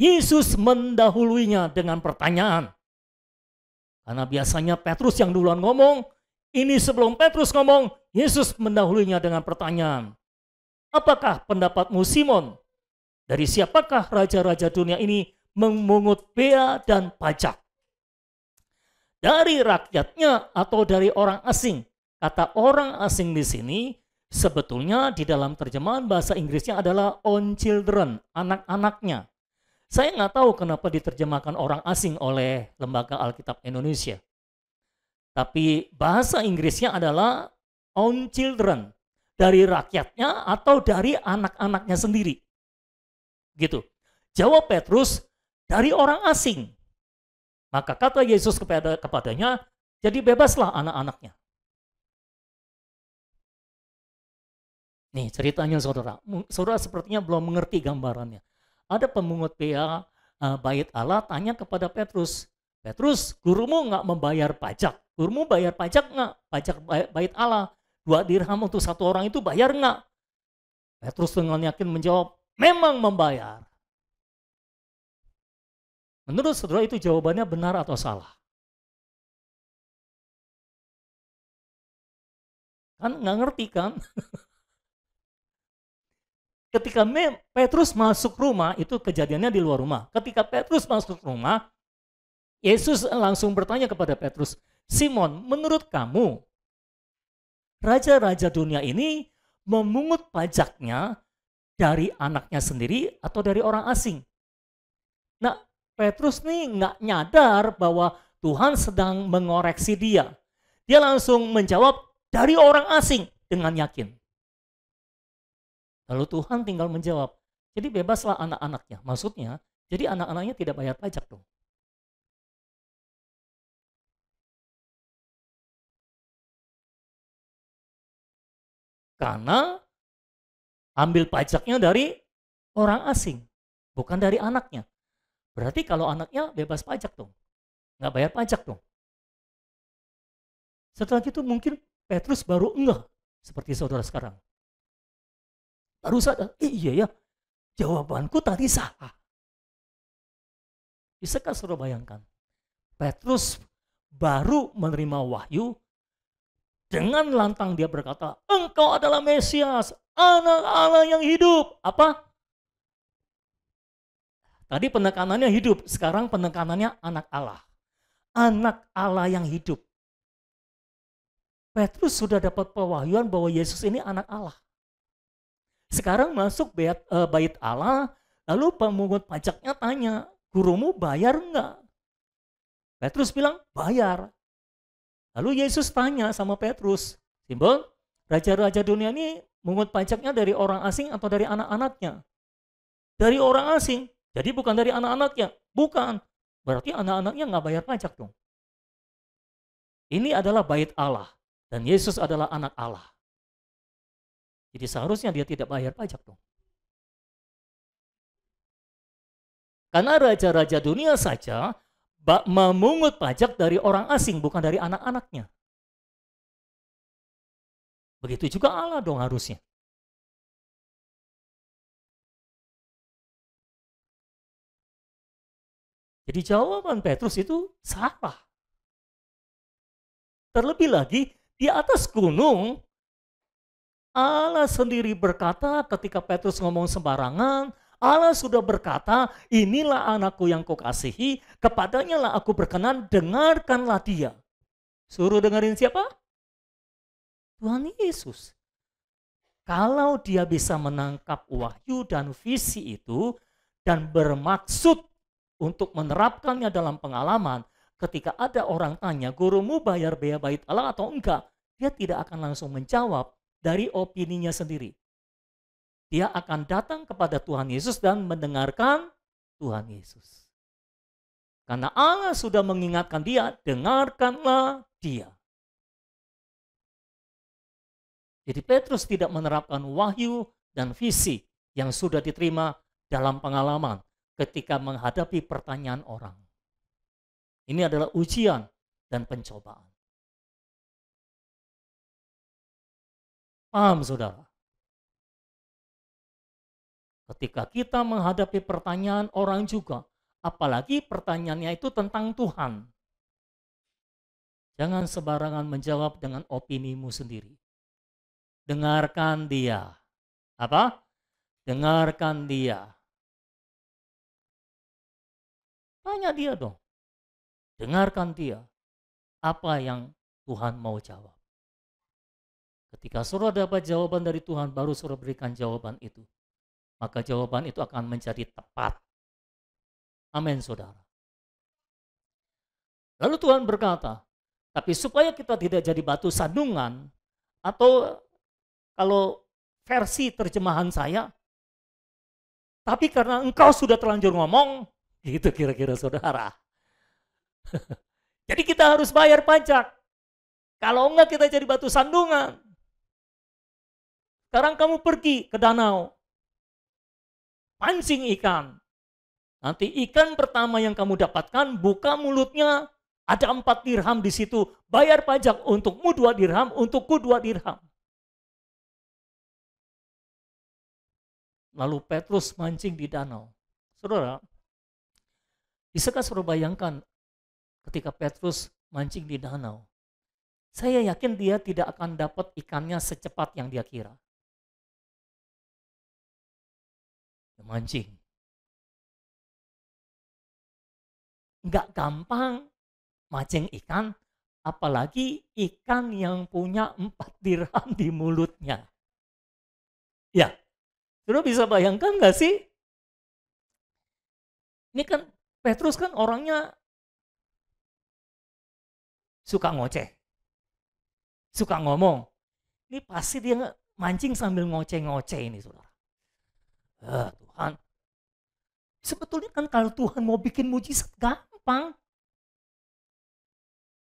Yesus mendahuluinya dengan pertanyaan. Karena biasanya Petrus yang duluan ngomong, ini sebelum Petrus ngomong, Yesus mendahuluinya dengan pertanyaan. Apakah pendapatmu Simon? Dari siapakah raja-raja dunia ini memungut bea dan pajak dari rakyatnya atau dari orang asing. Kata orang asing di sini sebetulnya di dalam terjemahan bahasa Inggrisnya adalah own children, anak-anaknya. Saya nggak tahu kenapa diterjemahkan orang asing oleh Lembaga Alkitab Indonesia. Tapi bahasa Inggrisnya adalah own children, dari rakyatnya atau dari anak-anaknya sendiri. Gitu. Jawab Petrus, dari orang asing. Maka kata Yesus kepadanya, jadi bebaslah anak-anaknya. Nih ceritanya saudara. Saudara sepertinya belum mengerti gambarannya. Ada pemungut bea bait Allah tanya kepada Petrus, Petrus, gurumu nggak membayar pajak? Gurumu bayar pajak nggak? Pajak bait Allah 2 dirham untuk 1 orang itu bayar nggak? Petrus dengan yakin menjawab, memang membayar. Menurut saudara itu jawabannya benar atau salah? Kan nggak ngerti kan? Ketika Petrus masuk rumah, itu kejadiannya di luar rumah. Ketika Petrus masuk rumah, Yesus langsung bertanya kepada Petrus, Simon, menurut kamu, raja-raja dunia ini memungut pajaknya dari anaknya sendiri atau dari orang asing? Nah, Petrus nih nggak nyadar bahwa Tuhan sedang mengoreksi dia. Dia langsung menjawab, dari orang asing dengan yakin. Lalu Tuhan tinggal menjawab, jadi bebaslah anak-anaknya. Maksudnya, jadi anak-anaknya tidak bayar pajak dong. Karena ambil pajaknya dari orang asing, bukan dari anaknya. Berarti kalau anaknya bebas pajak dong, nggak bayar pajak dong. Setelah itu mungkin Petrus baru enggak, seperti saudara sekarang. Baru sadar, iya ya, jawabanku tadi salah. Bisakah saudara bayangkan? Petrus baru menerima wahyu, dengan lantang dia berkata, engkau adalah Mesias, anak Allah yang hidup. Apa? Tadi penekanannya hidup, sekarang penekanannya anak Allah. Anak Allah yang hidup. Petrus sudah dapat pewahyuan bahwa Yesus ini anak Allah. Sekarang masuk bait Allah, lalu pemungut pajaknya tanya, gurumu bayar enggak? Petrus bilang, bayar. Lalu Yesus tanya sama Petrus, Simon, raja-raja dunia ini mungut pajaknya dari orang asing atau dari anak-anaknya? Dari orang asing, jadi bukan dari anak-anaknya. Bukan, berarti anak-anaknya nggak bayar pajak dong. Ini adalah bait Allah, dan Yesus adalah anak Allah. Jadi seharusnya dia tidak bayar pajak dong. Karena raja-raja dunia saja memungut pajak dari orang asing, bukan dari anak-anaknya. Begitu juga Allah dong harusnya. Jadi jawaban Petrus itu salah. Terlebih lagi, di atas gunung, Allah sendiri berkata ketika Petrus ngomong sembarangan, Allah sudah berkata, inilah anakku yang kukasihi, kepadanya lah aku berkenan, dengarkanlah dia. Suruh dengerin siapa? Tuhan Yesus. Kalau dia bisa menangkap wahyu dan visi itu, dan bermaksud untuk menerapkannya dalam pengalaman, ketika ada orang tanya, gurumu bayar bea bait Allah atau enggak? Dia tidak akan langsung menjawab dari opininya sendiri. Dia akan datang kepada Tuhan Yesus dan mendengarkan Tuhan Yesus. Karena Allah sudah mengingatkan dia, dengarkanlah dia. Jadi Petrus tidak menerapkan wahyu dan visi yang sudah diterima dalam pengalaman ketika menghadapi pertanyaan orang. Ini adalah ujian dan pencobaan. Paham saudara? Ketika kita menghadapi pertanyaan orang juga, apalagi pertanyaannya itu tentang Tuhan, jangan sembarangan menjawab dengan opinimu sendiri. Dengarkan dia. Apa? Dengarkan dia. Tanya dia dong. Dengarkan dia. Apa yang Tuhan mau jawab. Ketika saudara dapat jawaban dari Tuhan, baru saudara berikan jawaban itu. Maka jawaban itu akan menjadi tepat. Amin, saudara. Lalu Tuhan berkata, tapi supaya kita tidak jadi batu sandungan, atau kalau versi terjemahan saya, tapi karena engkau sudah terlanjur ngomong, gitu kira-kira saudara. Jadi kita harus bayar pajak. Kalau enggak kita jadi batu sandungan. Sekarang kamu pergi ke danau, pancing ikan. Nanti ikan pertama yang kamu dapatkan, buka mulutnya, ada 4 dirham di situ. Bayar pajak, untukmu 2 dirham, untukku 2 dirham. Lalu Petrus mancing di danau. Saudara, bisakah saudara bayangkan ketika Petrus mancing di danau? Saya yakin dia tidak akan dapat ikannya secepat yang dia kira. Mancing. Nggak gampang mancing ikan, apalagi ikan yang punya 4 dirham di mulutnya. Ya, saudara bisa bayangkan nggak sih? Ini kan Petrus kan orangnya suka ngoceh, suka ngomong. Ini pasti dia mancing sambil ngoceh-ngoceh ini, saudara. Tuhan, sebetulnya kan kalau Tuhan mau bikin mujizat gampang.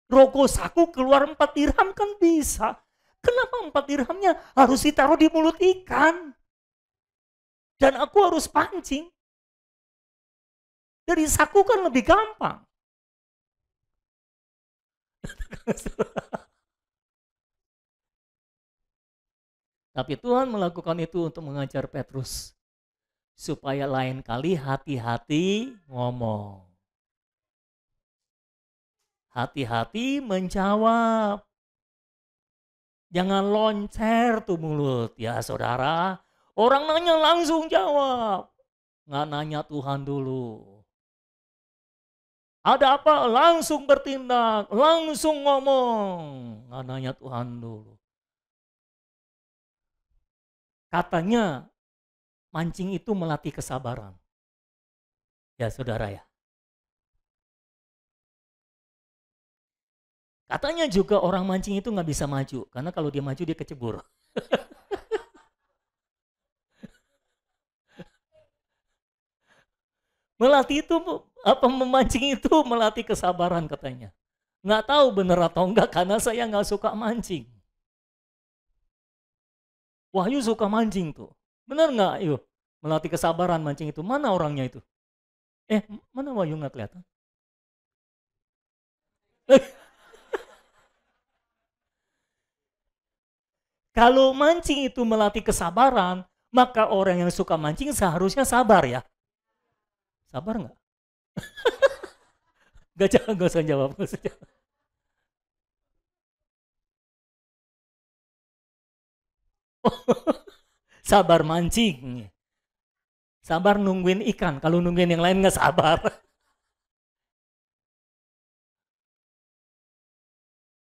Rogo saku keluar 4 dirham kan bisa. Kenapa 4 dirhamnya harus ditaruh di mulut ikan? Dan aku harus pancing. Dari saku kan lebih gampang. Tapi Tuhan melakukan itu untuk mengajar Petrus. Supaya lain kali hati-hati ngomong. Hati-hati menjawab. Jangan loncer tuh mulut ya saudara. Orang nanya langsung jawab. Nggak nanya Tuhan dulu. Ada apa? Langsung bertindak. Langsung ngomong. Nggak nanya Tuhan dulu. Katanya mancing itu melatih kesabaran. Ya saudara ya. Katanya juga orang mancing itu nggak bisa maju. Karena kalau dia maju dia kecebur. Melatih itu, memancing itu melatih kesabaran katanya. Nggak tahu bener atau enggak karena saya nggak suka mancing. Wahyu suka mancing tuh. Bener nggak? Yuk, melatih kesabaran mancing itu. Mana orangnya itu? Mana Wahyu nggak kelihatan? Kalau mancing itu melatih kesabaran, maka orang yang suka mancing seharusnya sabar ya. Sabar nggak? Gak usah jawab. Sabar mancing. Sabar nungguin ikan. Kalau nungguin yang lain nggak sabar.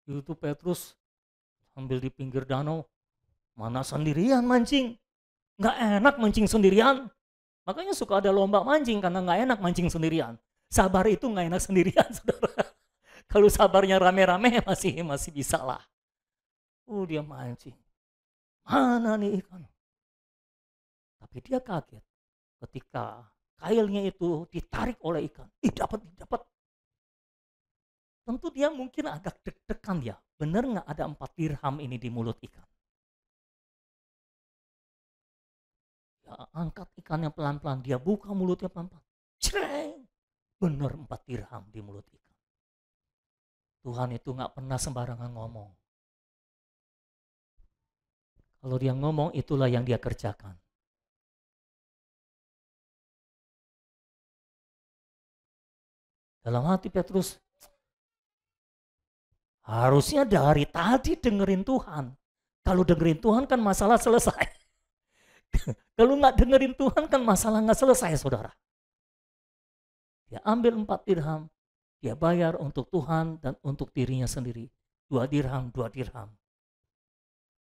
Itu Petrus sambil di pinggir danau. Mana sendirian mancing. Nggak enak mancing sendirian. Makanya suka ada lomba mancing karena nggak enak mancing sendirian. Sabar itu nggak enak sendirian, saudara. Kalau sabarnya rame-rame masih bisa lah. Dia mancing. Mana nih ikan? Tapi dia kaget ketika kailnya itu ditarik oleh ikan. Dapat. Tentu dia mungkin agak deg-degan ya. Bener nggak ada 4 dirham ini di mulut ikan? Ya, angkat ikannya pelan-pelan. Dia buka mulutnya pelan-pelan. Cereng! Bener 4 dirham di mulut ikan. Tuhan itu nggak pernah sembarangan ngomong. Kalau dia ngomong, itulah yang dia kerjakan. Dalam hati Petrus, harusnya dari tadi dengerin Tuhan. Kalau dengerin Tuhan kan masalah selesai. Kalau nggak dengerin Tuhan kan masalah nggak selesai, saudara. Dia ambil 4 dirham, dia bayar untuk Tuhan dan untuk dirinya sendiri. 2 dirham, 2 dirham.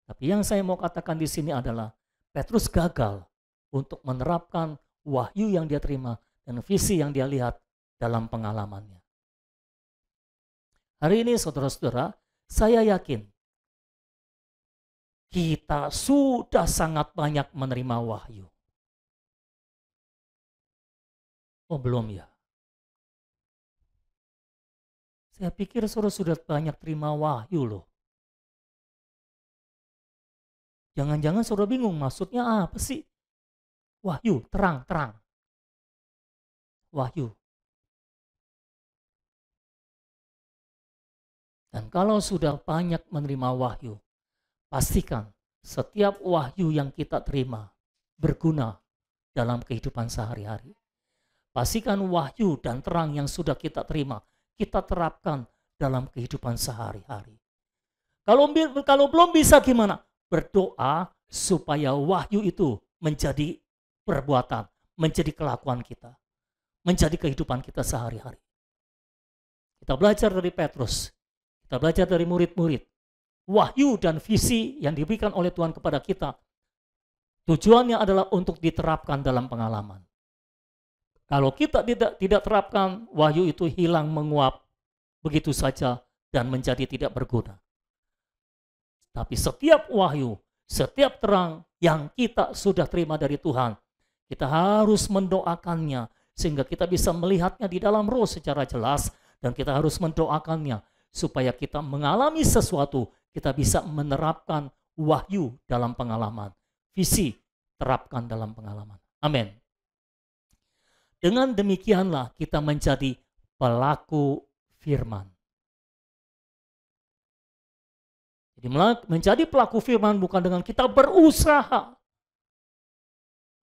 Tapi yang saya mau katakan di sini adalah Petrus gagal untuk menerapkan wahyu yang dia terima dan visi yang dia lihat dalam pengalamannya. Hari ini saudara-saudara, saya yakin kita sudah sangat banyak menerima wahyu. Oh belum ya? Saya pikir saudara sudah banyak terima wahyu loh. Jangan-jangan saudara bingung maksudnya apa sih? Wahyu, terang. Wahyu. Dan kalau sudah banyak menerima wahyu, pastikan setiap wahyu yang kita terima berguna dalam kehidupan sehari-hari. Pastikan wahyu dan terang yang sudah kita terima, kita terapkan dalam kehidupan sehari-hari. Kalau belum bisa gimana? Berdoa supaya wahyu itu menjadi perbuatan, menjadi kelakuan kita, menjadi kehidupan kita sehari-hari. Kita belajar dari Petrus, kita belajar dari murid-murid. Wahyu dan visi yang diberikan oleh Tuhan kepada kita, tujuannya adalah untuk diterapkan dalam pengalaman. Kalau kita tidak terapkan, wahyu itu hilang menguap begitu saja dan menjadi tidak berguna. Tapi setiap wahyu, setiap terang yang kita sudah terima dari Tuhan, kita harus mendoakannya sehingga kita bisa melihatnya di dalam roh secara jelas, dan kita harus mendoakannya supaya kita mengalami sesuatu, kita bisa menerapkan wahyu dalam pengalaman. Visi, terapkan dalam pengalaman. Amin. Dengan demikianlah kita menjadi pelaku firman. Jadi menjadi pelaku firman bukan dengan kita berusaha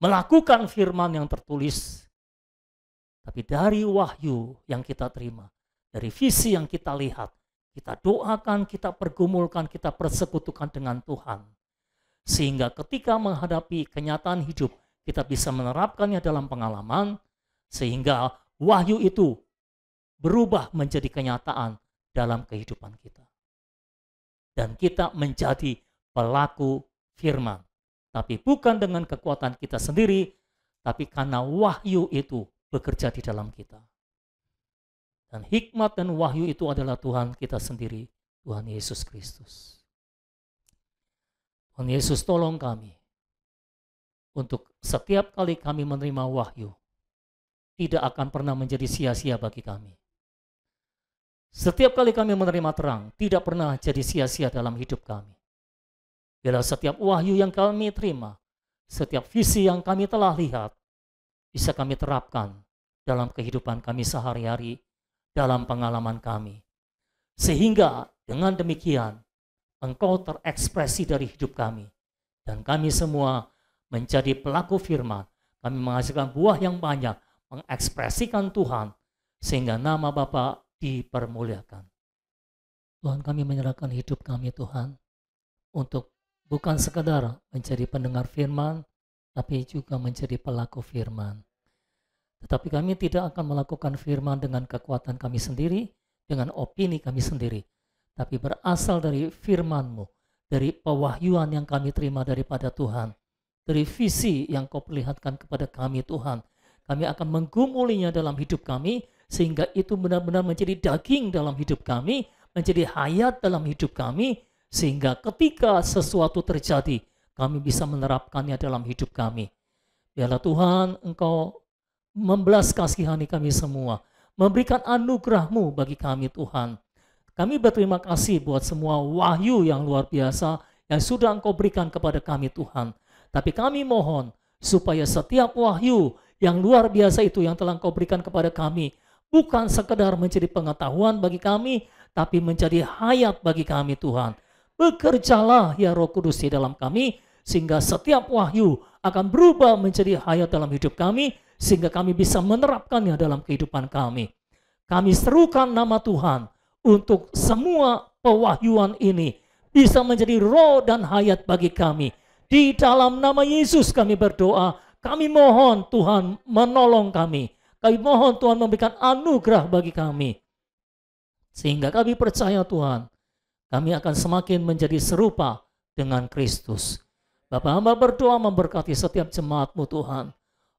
melakukan firman yang tertulis, tapi dari wahyu yang kita terima, dari visi yang kita lihat, kita doakan, kita pergumulkan, kita persekutukan dengan Tuhan. Sehingga ketika menghadapi kenyataan hidup, kita bisa menerapkannya dalam pengalaman, sehingga wahyu itu berubah menjadi kenyataan dalam kehidupan kita. Dan kita menjadi pelaku firman. Tapi bukan dengan kekuatan kita sendiri, tapi karena wahyu itu bekerja di dalam kita. Dan hikmat dan wahyu itu adalah Tuhan kita sendiri, Tuhan Yesus Kristus. Tuhan Yesus tolong kami untuk setiap kali kami menerima wahyu, tidak akan pernah menjadi sia-sia bagi kami. Setiap kali kami menerima terang, tidak pernah jadi sia-sia dalam hidup kami. Bila setiap wahyu yang kami terima, setiap visi yang kami telah lihat, bisa kami terapkan dalam kehidupan kami sehari-hari, dalam pengalaman kami. Sehingga dengan demikian, Engkau terekspresi dari hidup kami. Dan kami semua menjadi pelaku firman. Kami menghasilkan buah yang banyak, mengekspresikan Tuhan, sehingga nama Bapa dipermuliakan. Tuhan, kami menyerahkan hidup kami Tuhan, untuk bukan sekadar menjadi pendengar firman, tapi juga menjadi pelaku firman. Tetapi kami tidak akan melakukan firman dengan kekuatan kami sendiri, dengan opini kami sendiri, tapi berasal dari firman-Mu, dari pewahyuan yang kami terima daripada Tuhan, dari visi yang Kau perlihatkan kepada kami Tuhan. Kami akan menggumulinya dalam hidup kami, sehingga itu benar-benar menjadi daging dalam hidup kami, menjadi hayat dalam hidup kami, sehingga ketika sesuatu terjadi, kami bisa menerapkannya dalam hidup kami. Biarlah Tuhan, Engkau membelas kasihani kami semua, memberikan anugerah-Mu bagi kami Tuhan. Kami berterima kasih buat semua wahyu yang luar biasa yang sudah Engkau berikan kepada kami Tuhan. Tapi kami mohon supaya setiap wahyu yang luar biasa itu yang telah Engkau berikan kepada kami, bukan sekedar menjadi pengetahuan bagi kami, tapi menjadi hayat bagi kami Tuhan. Bekerjalah ya Roh Kudus di dalam kami, sehingga setiap wahyu akan berubah menjadi hayat dalam hidup kami, sehingga kami bisa menerapkannya dalam kehidupan kami. Kami serukan nama Tuhan untuk semua pewahyuan ini bisa menjadi roh dan hayat bagi kami. Di dalam nama Yesus kami berdoa, kami mohon Tuhan menolong kami. Kami mohon Tuhan memberikan anugerah bagi kami. Sehingga kami percaya Tuhan, kami akan semakin menjadi serupa dengan Kristus. Bapa, hamba berdoa memberkati setiap jemaat-Mu Tuhan.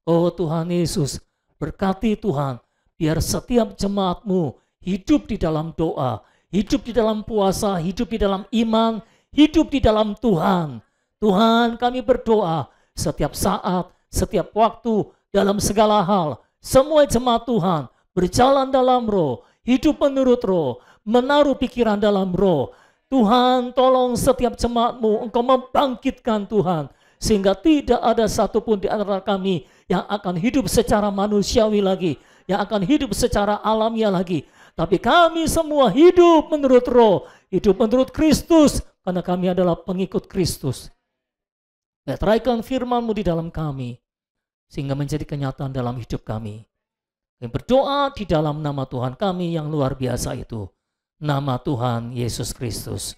Oh Tuhan Yesus, berkati Tuhan, biar setiap jemaat-Mu hidup di dalam doa, hidup di dalam puasa, hidup di dalam iman, hidup di dalam Tuhan. Tuhan, kami berdoa setiap saat, setiap waktu, dalam segala hal, semua jemaat Tuhan berjalan dalam roh, hidup menurut roh, menaruh pikiran dalam roh. Tuhan, tolong setiap jemaat-Mu, Engkau membangkitkan Tuhan, sehingga tidak ada satupun di antara kami yang akan hidup secara manusiawi lagi, yang akan hidup secara alamiah lagi. Tapi kami semua hidup menurut roh, hidup menurut Kristus, karena kami adalah pengikut Kristus. Meteraikan firman-Mu di dalam kami, sehingga menjadi kenyataan dalam hidup kami. Kami berdoa di dalam nama Tuhan kami yang luar biasa itu, nama Tuhan Yesus Kristus.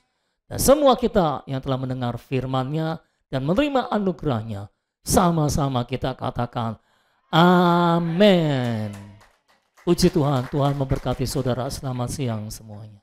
Dan semua kita yang telah mendengar firman-Nya dan menerima anugerah-Nya, sama-sama kita katakan, amin. Puji Tuhan, Tuhan memberkati saudara. Selamat siang semuanya.